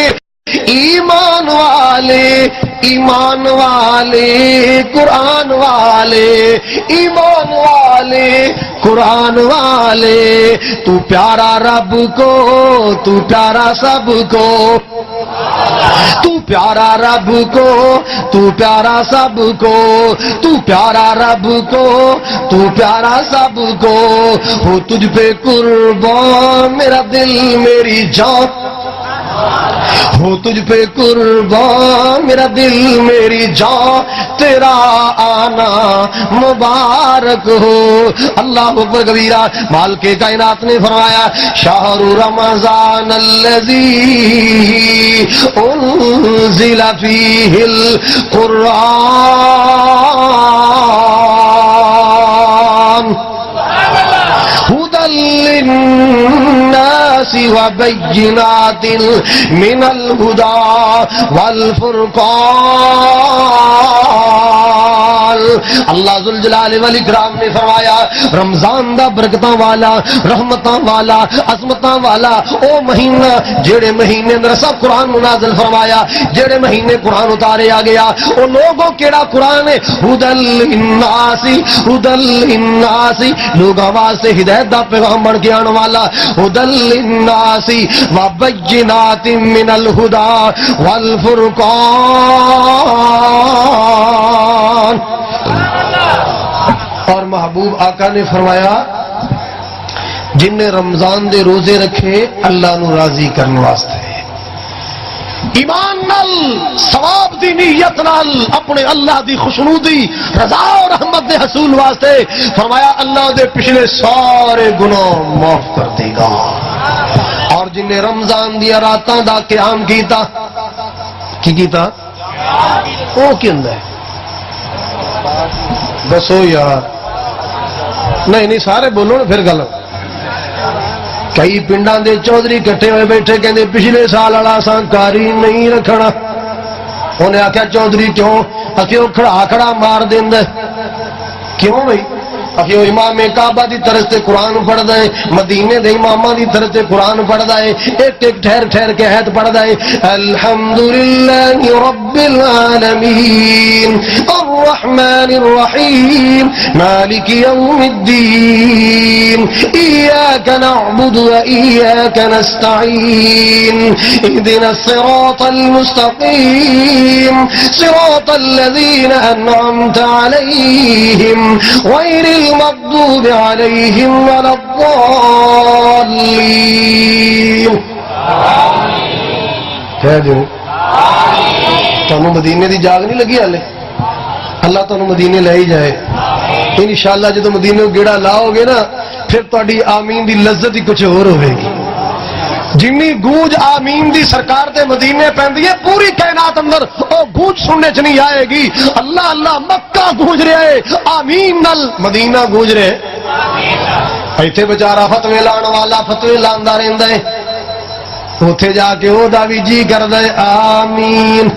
Speaker 1: ایمان والے ایمان والے قرآن والے ایمان والے قرآن والے تو پیارا رب کو تو پیارا سب کو تو پیارا رب کو تو پیارا سب کو تو پیارا رب کو تو پیارا سب کو ہو تجھ پہ قربان میرا دل میری جان ہو تجھ پہ قربان میرا دل میری جان تیرا آنا مبارک ہو اللہ اکبر کبیرہ مال کے کائنات نے فرمایا شہر رمضان الذی انزل فیہ القرآن ہدی للناس وبینات من الہدی والفرقان اللہ ذوالجلال والاکرام نے فرمایا رمضان دا برکتاں والا رحمتاں والا عظمتاں والا او مہینہ جڑے مہینے اندر سب قرآن نازل فرمایا جڑے مہینے قرآن اتاریا گیا او لوگوں کیڑا قرآن ہے ہدی للناس لوگاں واسطے ہدایت دا پیغام بن کے آنے والا ہدی للناس وبینات من الہدی والفرقان اور محبوب آقا نے فرمایا جن نے رمضان دے روزے رکھے اللہ نو راضی کرنے واسطے ایمان نال ثواب دی نیت نال اپنے اللہ دی خوشنودی رضا اور رحمت دے حصول واسطے فرمایا اللہ دے پچھلے سارے گناہ معاف کر دے گا اور جن نے رمضان دیا راتاں دا قیام کیتا کی کیتا او کی اندر ہے دسو یار نہیں سارے بولو نا پھر گل کئی پنڈاں دے چودھری کٹھے ہوئے بیٹھے کہندے پچھلے سال والا اساں کاری نہیں رکھنا انہیں آخیا چودھری کیوں آخیا کھڑا مار دیندا کیوں بھائی آخیا امام کعبہ دی طرز تے قرآن پڑھدا ہے مدینے دے اماماں دی طرز تے قرآن پڑھدا ہے ایک ایک ٹھہر کے آیت پڑھدا ہے الحمدللہ رب العالمین الرحمن الرحیم مالک یوم الدین ایاک نعبد و ایاک نستعین اهدنا الصراط المستقیم صراط الذین انعمت علیہم غیر المغضوب علیہم ولا الضالین کہہ دو تانوں مدینے دی جاگ نہیں لگی ہلے اللہ تانوں مدینے لے ہی جائے انشاءاللہ جدو مدینے کو گیڑا لاؤ گے نا پھر تہاڈی آمین دی لذت ہی کچھ اور ہوے گی جنی گونج آمین دی سرکار دے مدینے پیندی ہے پوری کائنات اندر او گونج سننے چ نہیں آئے گی اللہ اللہ مکہ گونج رہا ہے آمین نال مدینہ گونج رہے ایتھے بیچارہ فتوی لان والا فتوی لاندا رہندا ہے اوتھے جا کے او دا وی جی کردا ہے آمین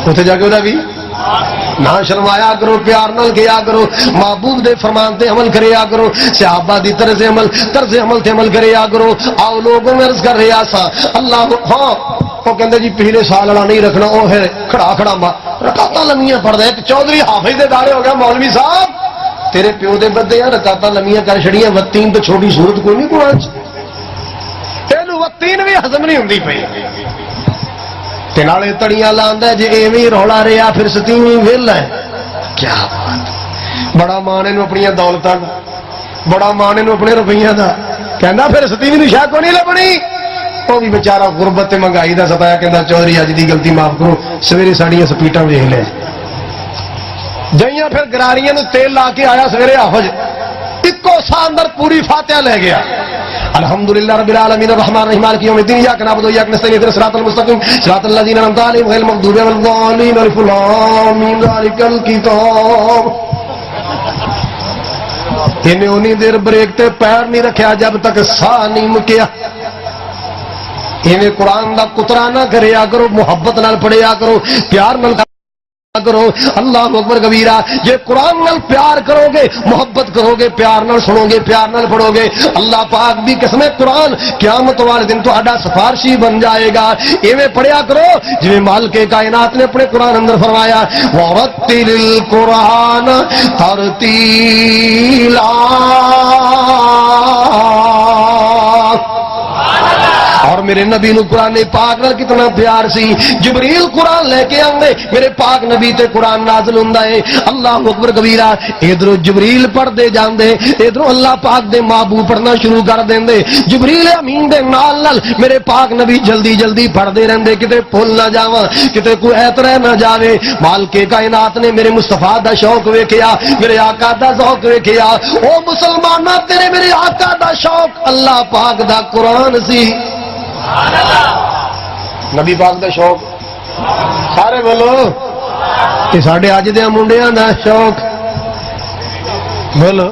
Speaker 1: اوتھے جا کے او دا وی نہ شرمایا کرو پیار نال کیا کرو محبوب دے فرمان تے عمل کریا کرو صحابہ دی طرز عمل تے عمل کریا کرو آؤ لوگوں میں عرض کر رہا سا اللہ ہاں وہ کہندے جی پچھلے سال والا نہیں رکھنا وہ ہے کھڑا رکعتاں لمیاں پڑھدا ہے چودھری حافظ دے داڑے ہو گیا مولوی صاحب تیرے پیو دے بدے ہیں رکعتاں لمیاں کر چھڑیاں وتین تو چھوٹی صورت کوئی نہیں قرآن چ تینوں وتین بھی ہضم نہیں ہوندی پئی تے نالے تڑیاں لاندا جے ایویں رولا رہیا پھر ستیویں ویلا ہے کیا بات بڑا ماں نے اپنی دولتاں بڑا ماں نے اپنے روپیاں دا کہندا پھر ستیویں دی شاہ کوئی نہیں لبنی وہ بھی بیچارہ غربت تے مہنگائی دا ستایا کہندا چودھری اج دی غلطی معاف کرو سویرے ساڑیاں سپیٹاں ویکھ لے جائیاں پھر گراریاں نو تیل لا کے آیا سویرے حافظ اکو سا اندر پوری فاتحہ لے گیا الحمدللہ رب العالمین الرحمن الرحیم مالک یوم الدین ایاک نعبد و ایاک نستعین اهدنا الصراط المستقیم صراط الذین انعمت علیہم غیر المغضوب علیہم ولا الضالین الف لام میم ذالک الکتاب انہیں اونی دیر بریک تے پیر نہیں رکھیا جب تک ساہ نہیں مکیا انہیں قرآن دا کترا نہ کریا کرو محبت نال پڑھیا کرو پیار نال کرو اللہ اکبر کبیرہ جے قرآن نال پیار کرو گے محبت کرو گے پیار نال سنو گے پیار نال پڑھو گے اللہ پاک بھی قسم قرآن قیامت والے دن تہاڈا سفارشی بن جائے گا ایویں پڑھیا کرو جویں مالک کائنات نے اپنے قرآن اندر فرمایا وَرَتِّلِ الْقُرْآنَ تَرْتِيلًا اور میرے نبی نو قرآن پاک نال کتنا پیار سی جبریل قرآن لے کے آندے میرے پاک نبی تے قرآن نازل ہوندا ہے اللہ اکبر کبیرہ ادھروں جبریل پڑھدے جاندے ادھروں اللہ پاک دے محبوب پڑھنا شروع کر دیندے جبریل امین دے نال نال میرے پاک نبی جلدی جلدی پڑھدے رہندے کتے بھول نہ جاواں کتے کوئی ایت رہ نہ جاوے مالک کائنات نے میرے مصطفیٰ دا شوق ویکھیا میرے آقا دا ذوق ویکھیا او مسلماناں تیرے میرے آقا دا شوق اللہ پاک دا قرآن سی نبی پاک دا شوق سارے بولو کہ ساڈے اج دے منڈیاں دا شوق بولو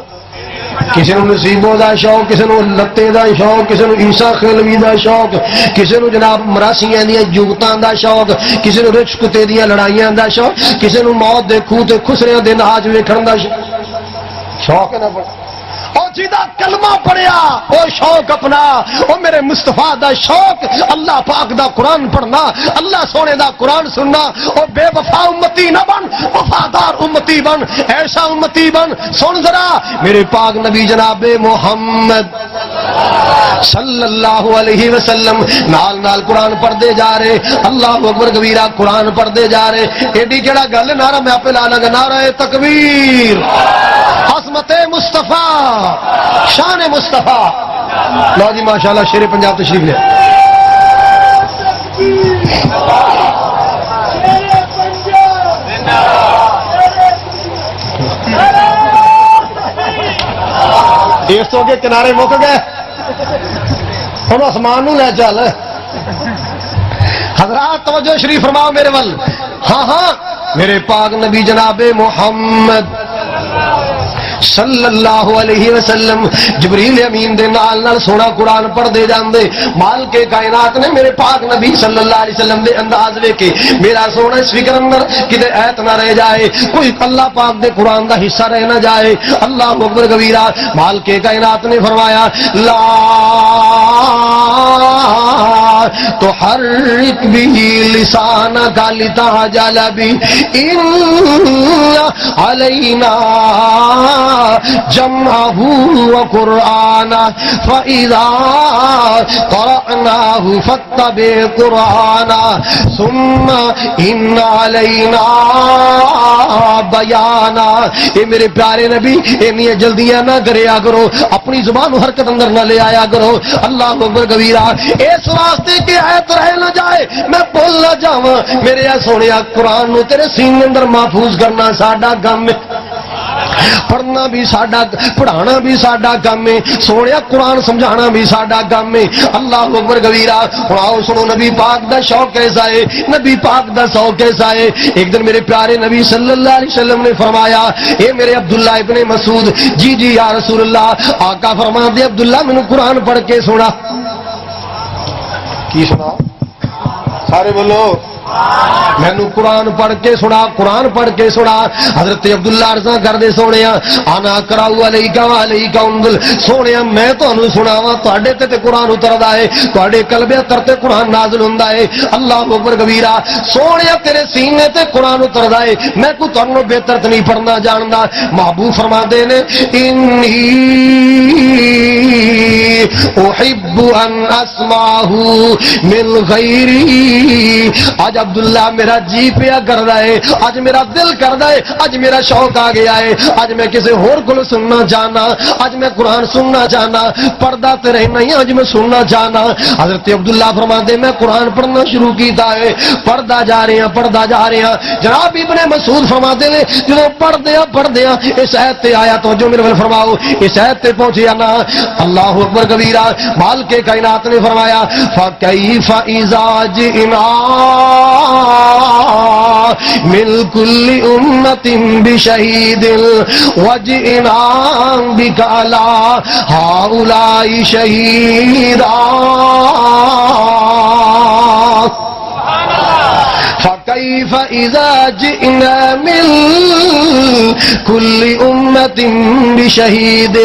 Speaker 1: کسی نو نصیبوں دا شوق کسی نو لتے دا شوق کسی نو عیسیٰ خلوی دا شوق کسی نو جناب مراسیاں دیاں جگتاں دا شوق کسی نو رچ کتے دیاں لڑائیاں دا شوق کسی نو موت دے کھوہ تے خسریاں دے ناچ ویکھن دا شوق ہے نا او جیدہ کلمہ پڑھیا او شوق اپنا او میرے مصطفیٰ دا شوق اللہ پاک دا قرآن پڑھنا اللہ سونے دا قرآن سننا او بے وفا امتی نہ بن وفادار امتی بن ایسا امتی بن سن ذرا میرے پاک نبی جناب محمد صلی اللہ علیہ وسلم نال نال قرآن پڑھدے جا رہے اللہ اکبر کبیرہ قرآن پڑھدے جا رہے ایڈی کیڑا گل نعرہ میں آپ لا لگا نعرہ تکبیر عظمت مصطفیٰ شان مصطفیٰ لو جی ماشاءاللہ شیر پنجاب تشریف لے اس تو کے کنارے مک گئے ہم آسمان نو لے چل حضرات توجہ شریف فرماؤ میرے ول ہاں ہاں میرے پاک نبی جناب محمد صلی اللہ علیہ وسلم جبریل امین دے نال نال سونا قرآن پڑھ دے جاندے مالک کائنات نے میرے پاک نبی صلی اللہ علیہ وسلم دے انداز ویکھے میرا سونا اس فکر اندر کدے ایت نہ رہ جائے کوئی اللہ پاک دے قرآن دا حصہ رہ نہ جائے اللہ اکبر کبیرہ مالک کائنات نے فرمایا لا تحرک به لسانک لتعجل به ان علینا جمعه وقرآنه فإذا قرأناه فاتبع قرآنه ثم إن علينا بیانا اے میرے پیارے نبی انہی جلدیاں نہ کریا کرو اپنی زبان حرکت اندر نہ لے آیا کرو اللہ اکبر کبیرہ اس واسطے کہ ایت رہ نہ جائے میں بھول نہ جاواں میرے سونیا قرآن نو تیرے سینے اندر محفوظ کرنا ساڈا کام ہے پڑھنا بھی ساڈا پڑھانا بھی ساڈا کام ہے سونے قرآن سمجھانا بھی ساڈا کام ہے اللہ اکبر کبیرہ آؤ سنو نبی پاک دا شوق کیسا ہے نبی پاک دا شوق کیسا ہے ایک دن میرے پیارے نبی صلی اللہ علیہ وسلم نے فرمایا اے میرے عبداللہ ابن مسعود جی جی یا رسول اللہ آقا فرما دے عبداللہ میں نے قرآن پڑھ کے سنا کی سنا سارے بولو میں نے قرآن پڑھ کے سنا قرآن پڑھ کے سنا حضرت عبداللہ عرضاں کر دے سونے آنا کراؤ علیکا علیکا انزل سونے میں تو انہوں سناواں تواڈے تے قرآن اتردا ہے تواڈے قلب اتر تے قرآن نازل ہوندا ہے اللہ اکبر کبیرہ سونے تیرے سینے تے قرآن اتردا ہے میں کو تانوں بہتر تے نہیں پڑھنا جاندا محبوب فرماندے نے انی احب ان اسمعہ من غیری آج عبداللہ میرا جی پیا کر رہا ہے آج میرا دل کر رہا ہے آج میرا شوق آ گیا ہے آج میں کسی اور کو سننا چاہنا آج میں قرآن سننا چاہنا پڑھتا تو رہنا ہی آج میں سننا چاہنا حضرت عبداللہ فرماتے میں قرآن پڑھنا شروع کیتا ہے پڑھتا جا رہے ہیں پڑھتا جا رہے ہیں جناب ابن مسعود فرماتے ہیں جب پڑھ دیا اس آیت تے آیا تو جو میرے فرماؤ اس آیت تے پہنچیا نا اللہ اکبر کبیرہ مالک کائنات نے فرمایا فَكَيْفَ إِذَا جِئْنَا من كل أمة بشهيد وجئنا بك على هؤلاء شهيدا كيف إذا جئنا من كل أمة بشهيد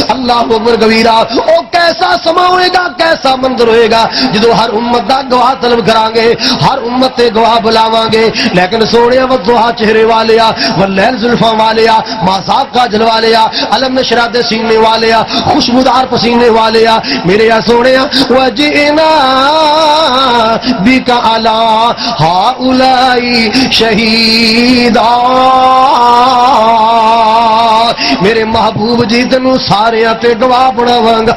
Speaker 1: اللہ اکبر کبیرہ او کیسا سما ہوئے گا کیسا منظر ہوئے گا جدو ہر امت دا گواہ طلب کران گے ہر امت تے گواہ بلاواں گے لیکن سونے وضحا چہرے والیا واللیل زلفاں والیا ماساق کا جل والیا علم نشرہ دے سینے والیا خوشبودار پسینے والیا میرے یا سونے وجئنا بک علی ہؤلاء شہیدا میرے محبوب جی تینوں سارے تے گواہ بناواں گا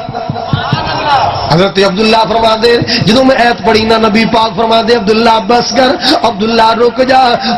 Speaker 1: حضرت عبداللہ فرما دے جدوں میں ایت پڑھی نا نبی پاک فرما دے عبداللہ بس کر عبداللہ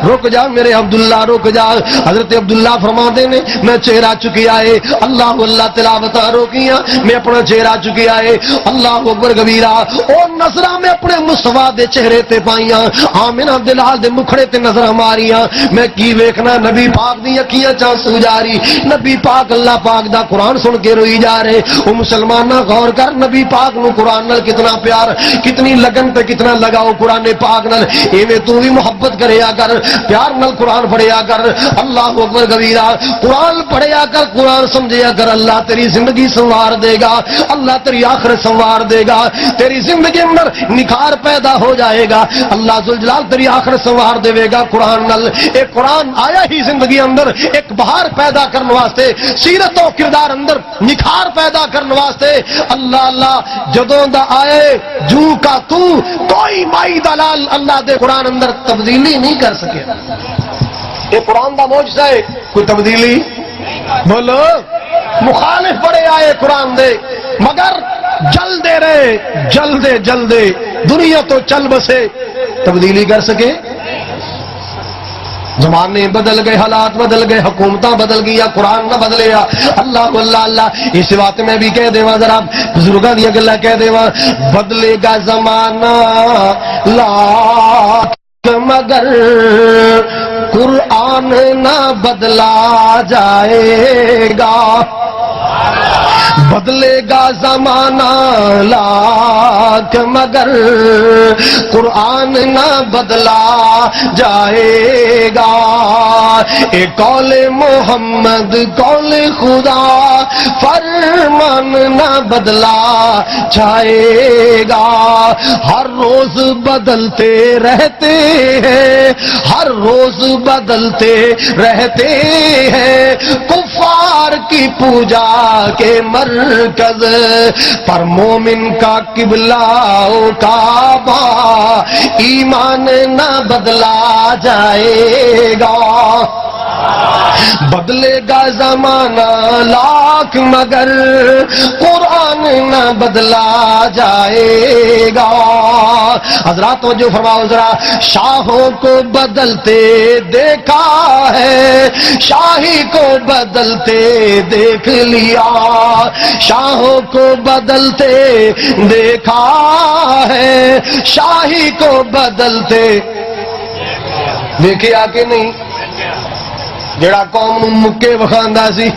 Speaker 1: رک جا میرے عبداللہ رک جا حضرت عبداللہ فرما دے نے میں چہرہ چکی آئے اللہ اللہ تلاوتاں روکیاں میں اپنا چہرہ چکی آئے اللہ اکبر کبیرہ او نظراں میں اپنے مصطفیٰ دے چہرے تے پائیاں آمنہ دلال دے مکھڑے تے نظراں ماریاں میں کی ویکھنا نبی پاک دی اکھیاں چانسو جاری نبی پاک اللہ پاک دا قرآن سن کے روئی جا رہے او مسلمانہ غور کر نبی پاک قرآن نال کتنا پیار کتنی لگن تے کتنا لگاؤ قرآن پاک نال ایویں تو بھی محبت کریا کر پیار نال قرآن پڑھیا کر اللہ اکبر کبیرہ قرآن پڑھیا کر قرآن سمجھیا کر اللہ تیری زندگی سنوار دے گا اللہ تیری آخرت سنوار دے گا تیری زندگی اندر نکھار پیدا ہو جائے گا اللہ ذوالجلال تیری آخرت سنوار دے گا قرآن نال ایک قرآن آیا ہی زندگی اندر ایک بہار پیدا کرنے واسطے سیرت و کردار اندر نکھار پیدا کرنے واسطے اللہ اللہ جدوں دا آئے جو کا تو کوئی مائی دلال اللہ دے قرآن اندر تبدیلی نہیں کر سکے یہ قرآن دا معجزہ ہے کوئی تبدیلی بولو مخالف بڑے آئے قرآن دے مگر جل دے دنیا تو چل بسے تبدیلی کر سکے زمانے بدل گئے حالات بدل گئے حکومتاں بدل گئی یا قرآن نہ بدلیا اللہ اللہ اللہ اس بات میں بھی کہہ دیواں ذرا بزرگاں دی گلاں کہہ دیواں بدلے گا زمانہ لاکھ مگر قرآن نہ بدلا جائے گا بدلے گا زمانہ لاکھ مگر قرآن نہ بدلا جائے گا اے قول محمد قول خدا فرمان نہ بدلا جائے گا ہر روز بدلتے رہتے ہیں ہر روز بدلتے رہتے ہیں کفار کی پوجا کے مرکز پر مومن کا قبلہ کعبہ ایمان نہ بدلا جائے گا بدلے گا زمانہ لاکھ مگر قرآن نہ بدلا جائے گا حضرات توجہ فرماؤ ذرا شاہوں کو بدلتے دیکھا ہے شاہی کو بدلتے دیکھ لیا شاہوں کو بدلتے دیکھا ہے شاہی کو بدلتے دیکھے آ کے نہیں جڑا قوم مکے وکھاندا سی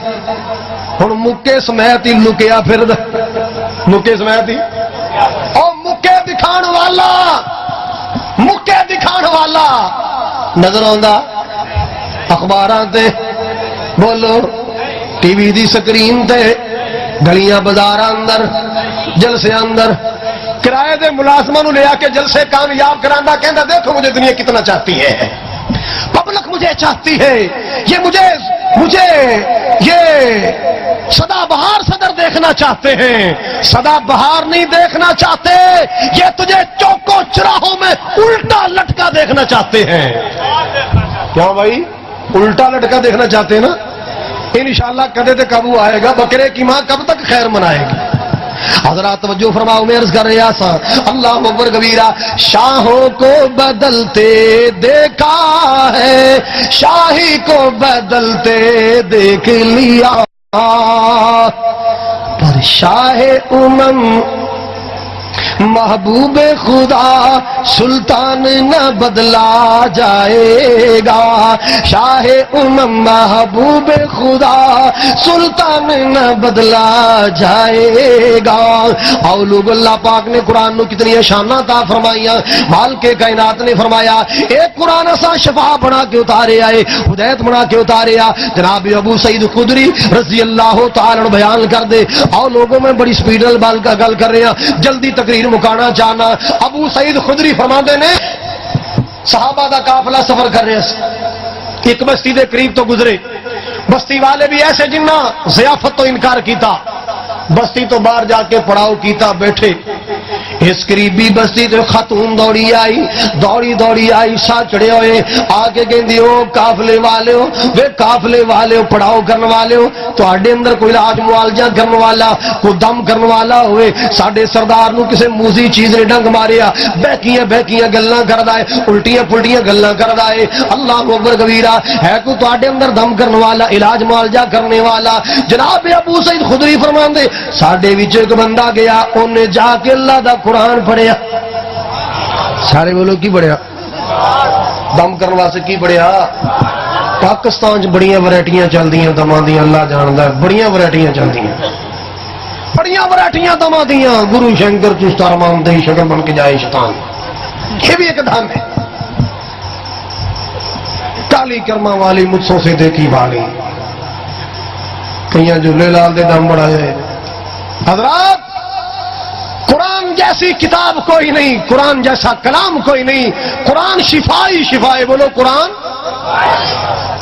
Speaker 1: ہن مکے سمیت ہی لکیا پھردا مکے سمیت ہی او مکے دکھان والا نظر آندا اخباراں تے بولو ٹی وی دی سکرین تے گلیاں بازاراں اندر جلسے اندر کرائے دے ملازماں نوں لے آ کے جلسے کامیاب کراندا کہندا دیکھو مجھے دنیا کتنا چاہتی ہے پبلک مجھے چاہتی ہے یہ مجھے یہ سدا بہار صدر دیکھنا چاہتے ہیں سدا بہار نہیں دیکھنا چاہتے یہ تجھے چوکوں چراہوں میں الٹا لٹکا دیکھنا چاہتے ہیں کیا بھائی الٹا لٹکا دیکھنا چاہتے ہیں نا انشاءاللہ کدے تے قابو آئے گا بکرے کی ماں کب تک خیر منائے گی حضرات توجہ فرماؤ میں عرض کر رہا سا اللہ اکبر کبیرہ شاہوں کو بدلتے دیکھا ہے شاہی کو بدلتے دیکھ لیا پر شاہ امم محبوب خدا سلطان نہ بدلا جائے گا، شاہ محبوب خدا سلطان نہ بدلا جائے گا۔ اور لوگ اللہ پاک نے قرآن نو کتنی شانہ عطا فرمائیاں۔ مالک کائنات نے فرمایا ایک قرآن اسا شفا بنا کے اتارے آئے، ہدایت بنا کے اتارے آ۔ جناب ابو سعید خدری رضی اللہ تعالی عنہ بیان کر دے۔ اور لوگوں میں بڑی سپیڈ بال کا گل کر رہے ہیں، جلدی تقریر مکانا چاہنا۔ ابو سعید خدری فرماندے نے صحابہ دا قافلہ سفر کر رہے ہیں، ایک بستی دے قریب تو گزرے، بستی والے بھی ایسے جنہ ضیافت تو انکار کیتا، بستی تو باہر جا کے پڑاؤ کیتا بیٹھے۔ اس قریبی بستی تے خاتون دوڑی دوڑی آئی سا چڑھے ہوئے آگے کہندی او قافلے والے ہو، وے قافلے والے ہو، پڑاؤ کرنے والے ہو، تواڈے اندر کوئی علاج معالجہ کرنے والا، کوئی دم کرنے والا ہوئے، ساڈے سردار نو کسے موزی چیز نے ڈنگ ماریا، بہکیاں گلاں کردا ہے، الٹیاں پلٹیاں گلاں کردا ہے۔ اللہ اکبر کبیرہ، ہے کوئی تواڈے اندر دم کرنے والا، علاج معالجہ کرنے والا؟ جناب ابو سعید خدری فرماندے ساڈے وچ ایک بندہ گیا، اونے جا کے اللہ دا قرآن پڑھیا۔ سارے بولو کی پڑھیا؟ دم کرنے واسطے کی پڑھیا؟ پاکستان چ بڑیاں ورائٹیاں چلدیاں دماں دیاں، اللہ جاندا ہے، بڑیاں ورائٹیاں چلدیاں، بڑیاں ورائٹیاں دماں دیاں۔ گرو شنکر چشتہ رمان دئی شکل بن کے جائے شیطان، یہ بھی ایک دم ہے۔ کالی کرما والی مجھ سے دیکھی والی، کئیاں جھولے لال دے دم بڑھائے۔ حضرات قرآن جیسی کتاب کوئی نہیں، قرآن جیسا کلام کوئی نہیں، قرآن شفائی شفائے، بولو قرآن۔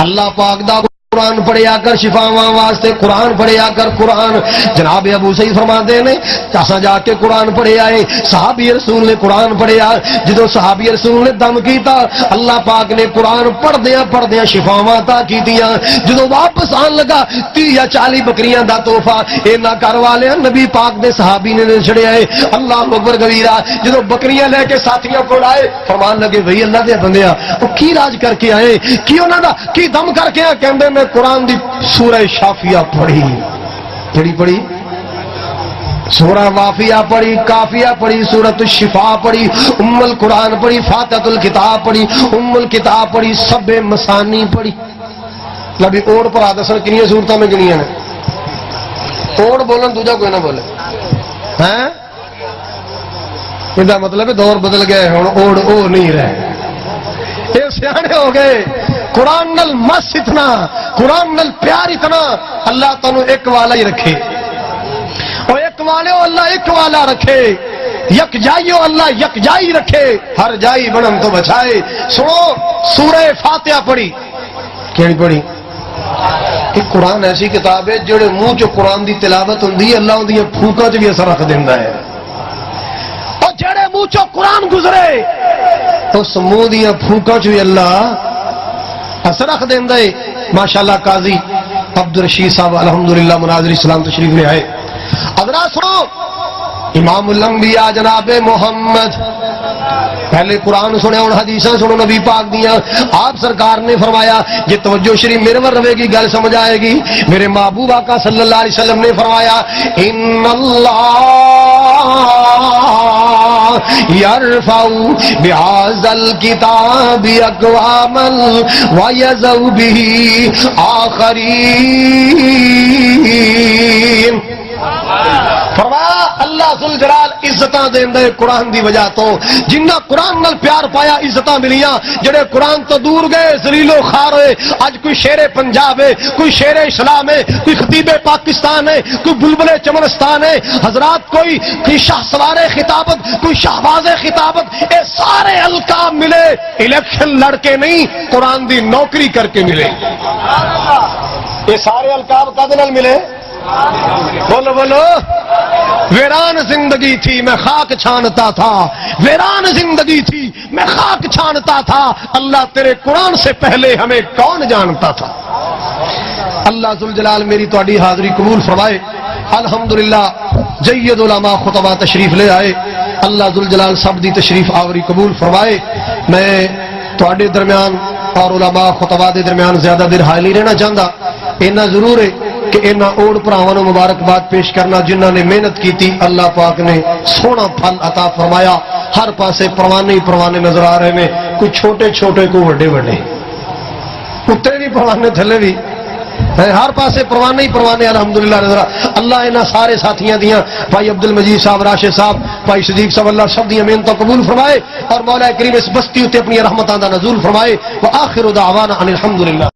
Speaker 1: اللہ پاک دا قرآن پڑھیا کر شفاواں واسطے، قرآن پڑھیا کر قرآن۔ جناب ابو سعید فرماتے ہیں اساں جا کے قرآن پڑھے آئے، صحابی رسول نے قرآن پڑھیا، جدو صحابی رسول نے دم کیتا اللہ پاک نے قرآن پڑھدیاں شفاواں عطا کیتیاں۔ جدو واپس آن لگا 30 یا 40 بکریاں دا تحفہ اینا کر والے نبی پاک دے صحابی نے چھڑے آئے۔ اللہ اکبر کبیرہ، جدو بکریاں لے کے ساتھیاں کو آئے فرمان لگے بھئی اللہ دے بندیا وہ کی راج کر کے آئے، کی انہاں دا کی دم کر کے آئے؟ کہندے میں قرآن دی سورہ شافیہ پڑھی، کیڑی پڑھی؟ سورہ وافیہ پڑھی، کافیہ پڑھی، سورۃ الشفاء پڑھی، ام القرآن پڑھی، فاتحۃ الکتاب پڑھی، ام الکتاب پڑھی، سب مسانی پڑھی۔ لبی اوڑ پر آدسن کنیاں صورتوں میں گنیاں نے، اوڑ بولن دوجا کوئی نہ بولے ہیں، یہ مطلب ہے دور بدل گئے ہوں، اوڑ او نہیں رہے، یہ سیانے ہو گئے۔ قرآن نل مس اتنا، قرآن نل پیار اتنا، اللہ تنو ایک والا ہی رکھے، اور ایک والے ہو اللہ ایک والا رکھے، یک جائی ہو اللہ یک جائی رکھے، ہر جائی بنم تو بچائے۔ سنو سورہ فاتحہ پڑھی، کیڑی پڑھی؟ کہ قرآن ایسی کتاب ہے جڑے منہ چو قرآن دی تلاوت ہوندی اللہ اندی پھوکاں چ بھی اثر رکھ دیندا ہے، اور جڑے منہ چو قرآن گزرے اس منہ دیاں پھوکاں چ بھی اللہ اثر رکھ دیندا ہے۔ ماشاءاللہ قاضی عبد الرشید صاحب الحمدللہ مناظر اسلام تشریف لے آئے۔ حضرات سنو امام الانبیاء جناب محمد، پہلے قرآن سنے اور حدیثاں سنو نبی پاک دیاں۔ آپ سرکار نے فرمایا یہ توجہ شریف میرے ور رہے گی گل سمجھ آئے گی۔ میرے محبوب آقا صلی اللہ علیہ وسلم نے فرمایا ان اللہ یرفع بہذا الکتاب اقواما ویضع بہ آخرین۔ فرمایا اللہ ذوالجلال عزتاں دیندا ہے قرآن دی وجہ تو، جنہ قرآن نال پیار پایا عزتاں ملیاں، جڑے قرآن تو دور گئے ذلیل و خوار ہوئے۔ اج کوئی شیر پنجاب ہے، کوئی شیر اسلام ہے، کوئی خطیب پاکستان ہے، کوئی بلبل چمنستان ہے، حضرات کوئی شاہ سوار خطابت، کوئی شہباز خطابت، اے سارے القاب ملے الیکشن لڑ کے نہیں، قرآن دی نوکری کر کے ملے۔ یہ سارے القاب کد نال ملے؟ بولو بولو۔ ویران زندگی تھی میں خاک چھانتا تھا، ویران زندگی تھی میں خاک چھانتا تھا، اللہ تیرے قرآن سے پہلے ہمیں کون جانتا تھا۔ اللہ ذوالجلال میری تواڈی حاضری قبول فرمائے۔ الحمدللہ جید علماء خطبہ تشریف لے آئے، اللہ ذوالجلال سب دی تشریف آوری قبول فرمائے۔ میں تواڈے درمیان اور علماء خطبہ دے درمیان زیادہ دیر حائل نہیں رہنا چاہتا، اتنا ضرور ہے کہ انہاں اوڑ بھراواں نوں مبارکباد پیش کرنا جنہاں نے محنت کی اللہ پاک نے سونا پھل عطا فرمایا ہر پاسے پروانے ہی پروانے نظر آ رہے ہیں کوئی چھوٹے چھوٹے کو بڑے بڑے اتنے بھی پروانے تھلے بھی ہر پاسے پروانے ہی پروانے الحمدللہ نظر اللہ انہاں سارے ساتھیاں دیاں بھائی عبد المجید صاحب راشد صاحب بھائی صدیق صاحب اللہ سب دی محنتوں قبول فرمائے اور مولا کریم اس بستی تے اپنی رحمتاں دا نزول فرمائے وآخر دعوانا ان الحمدللہ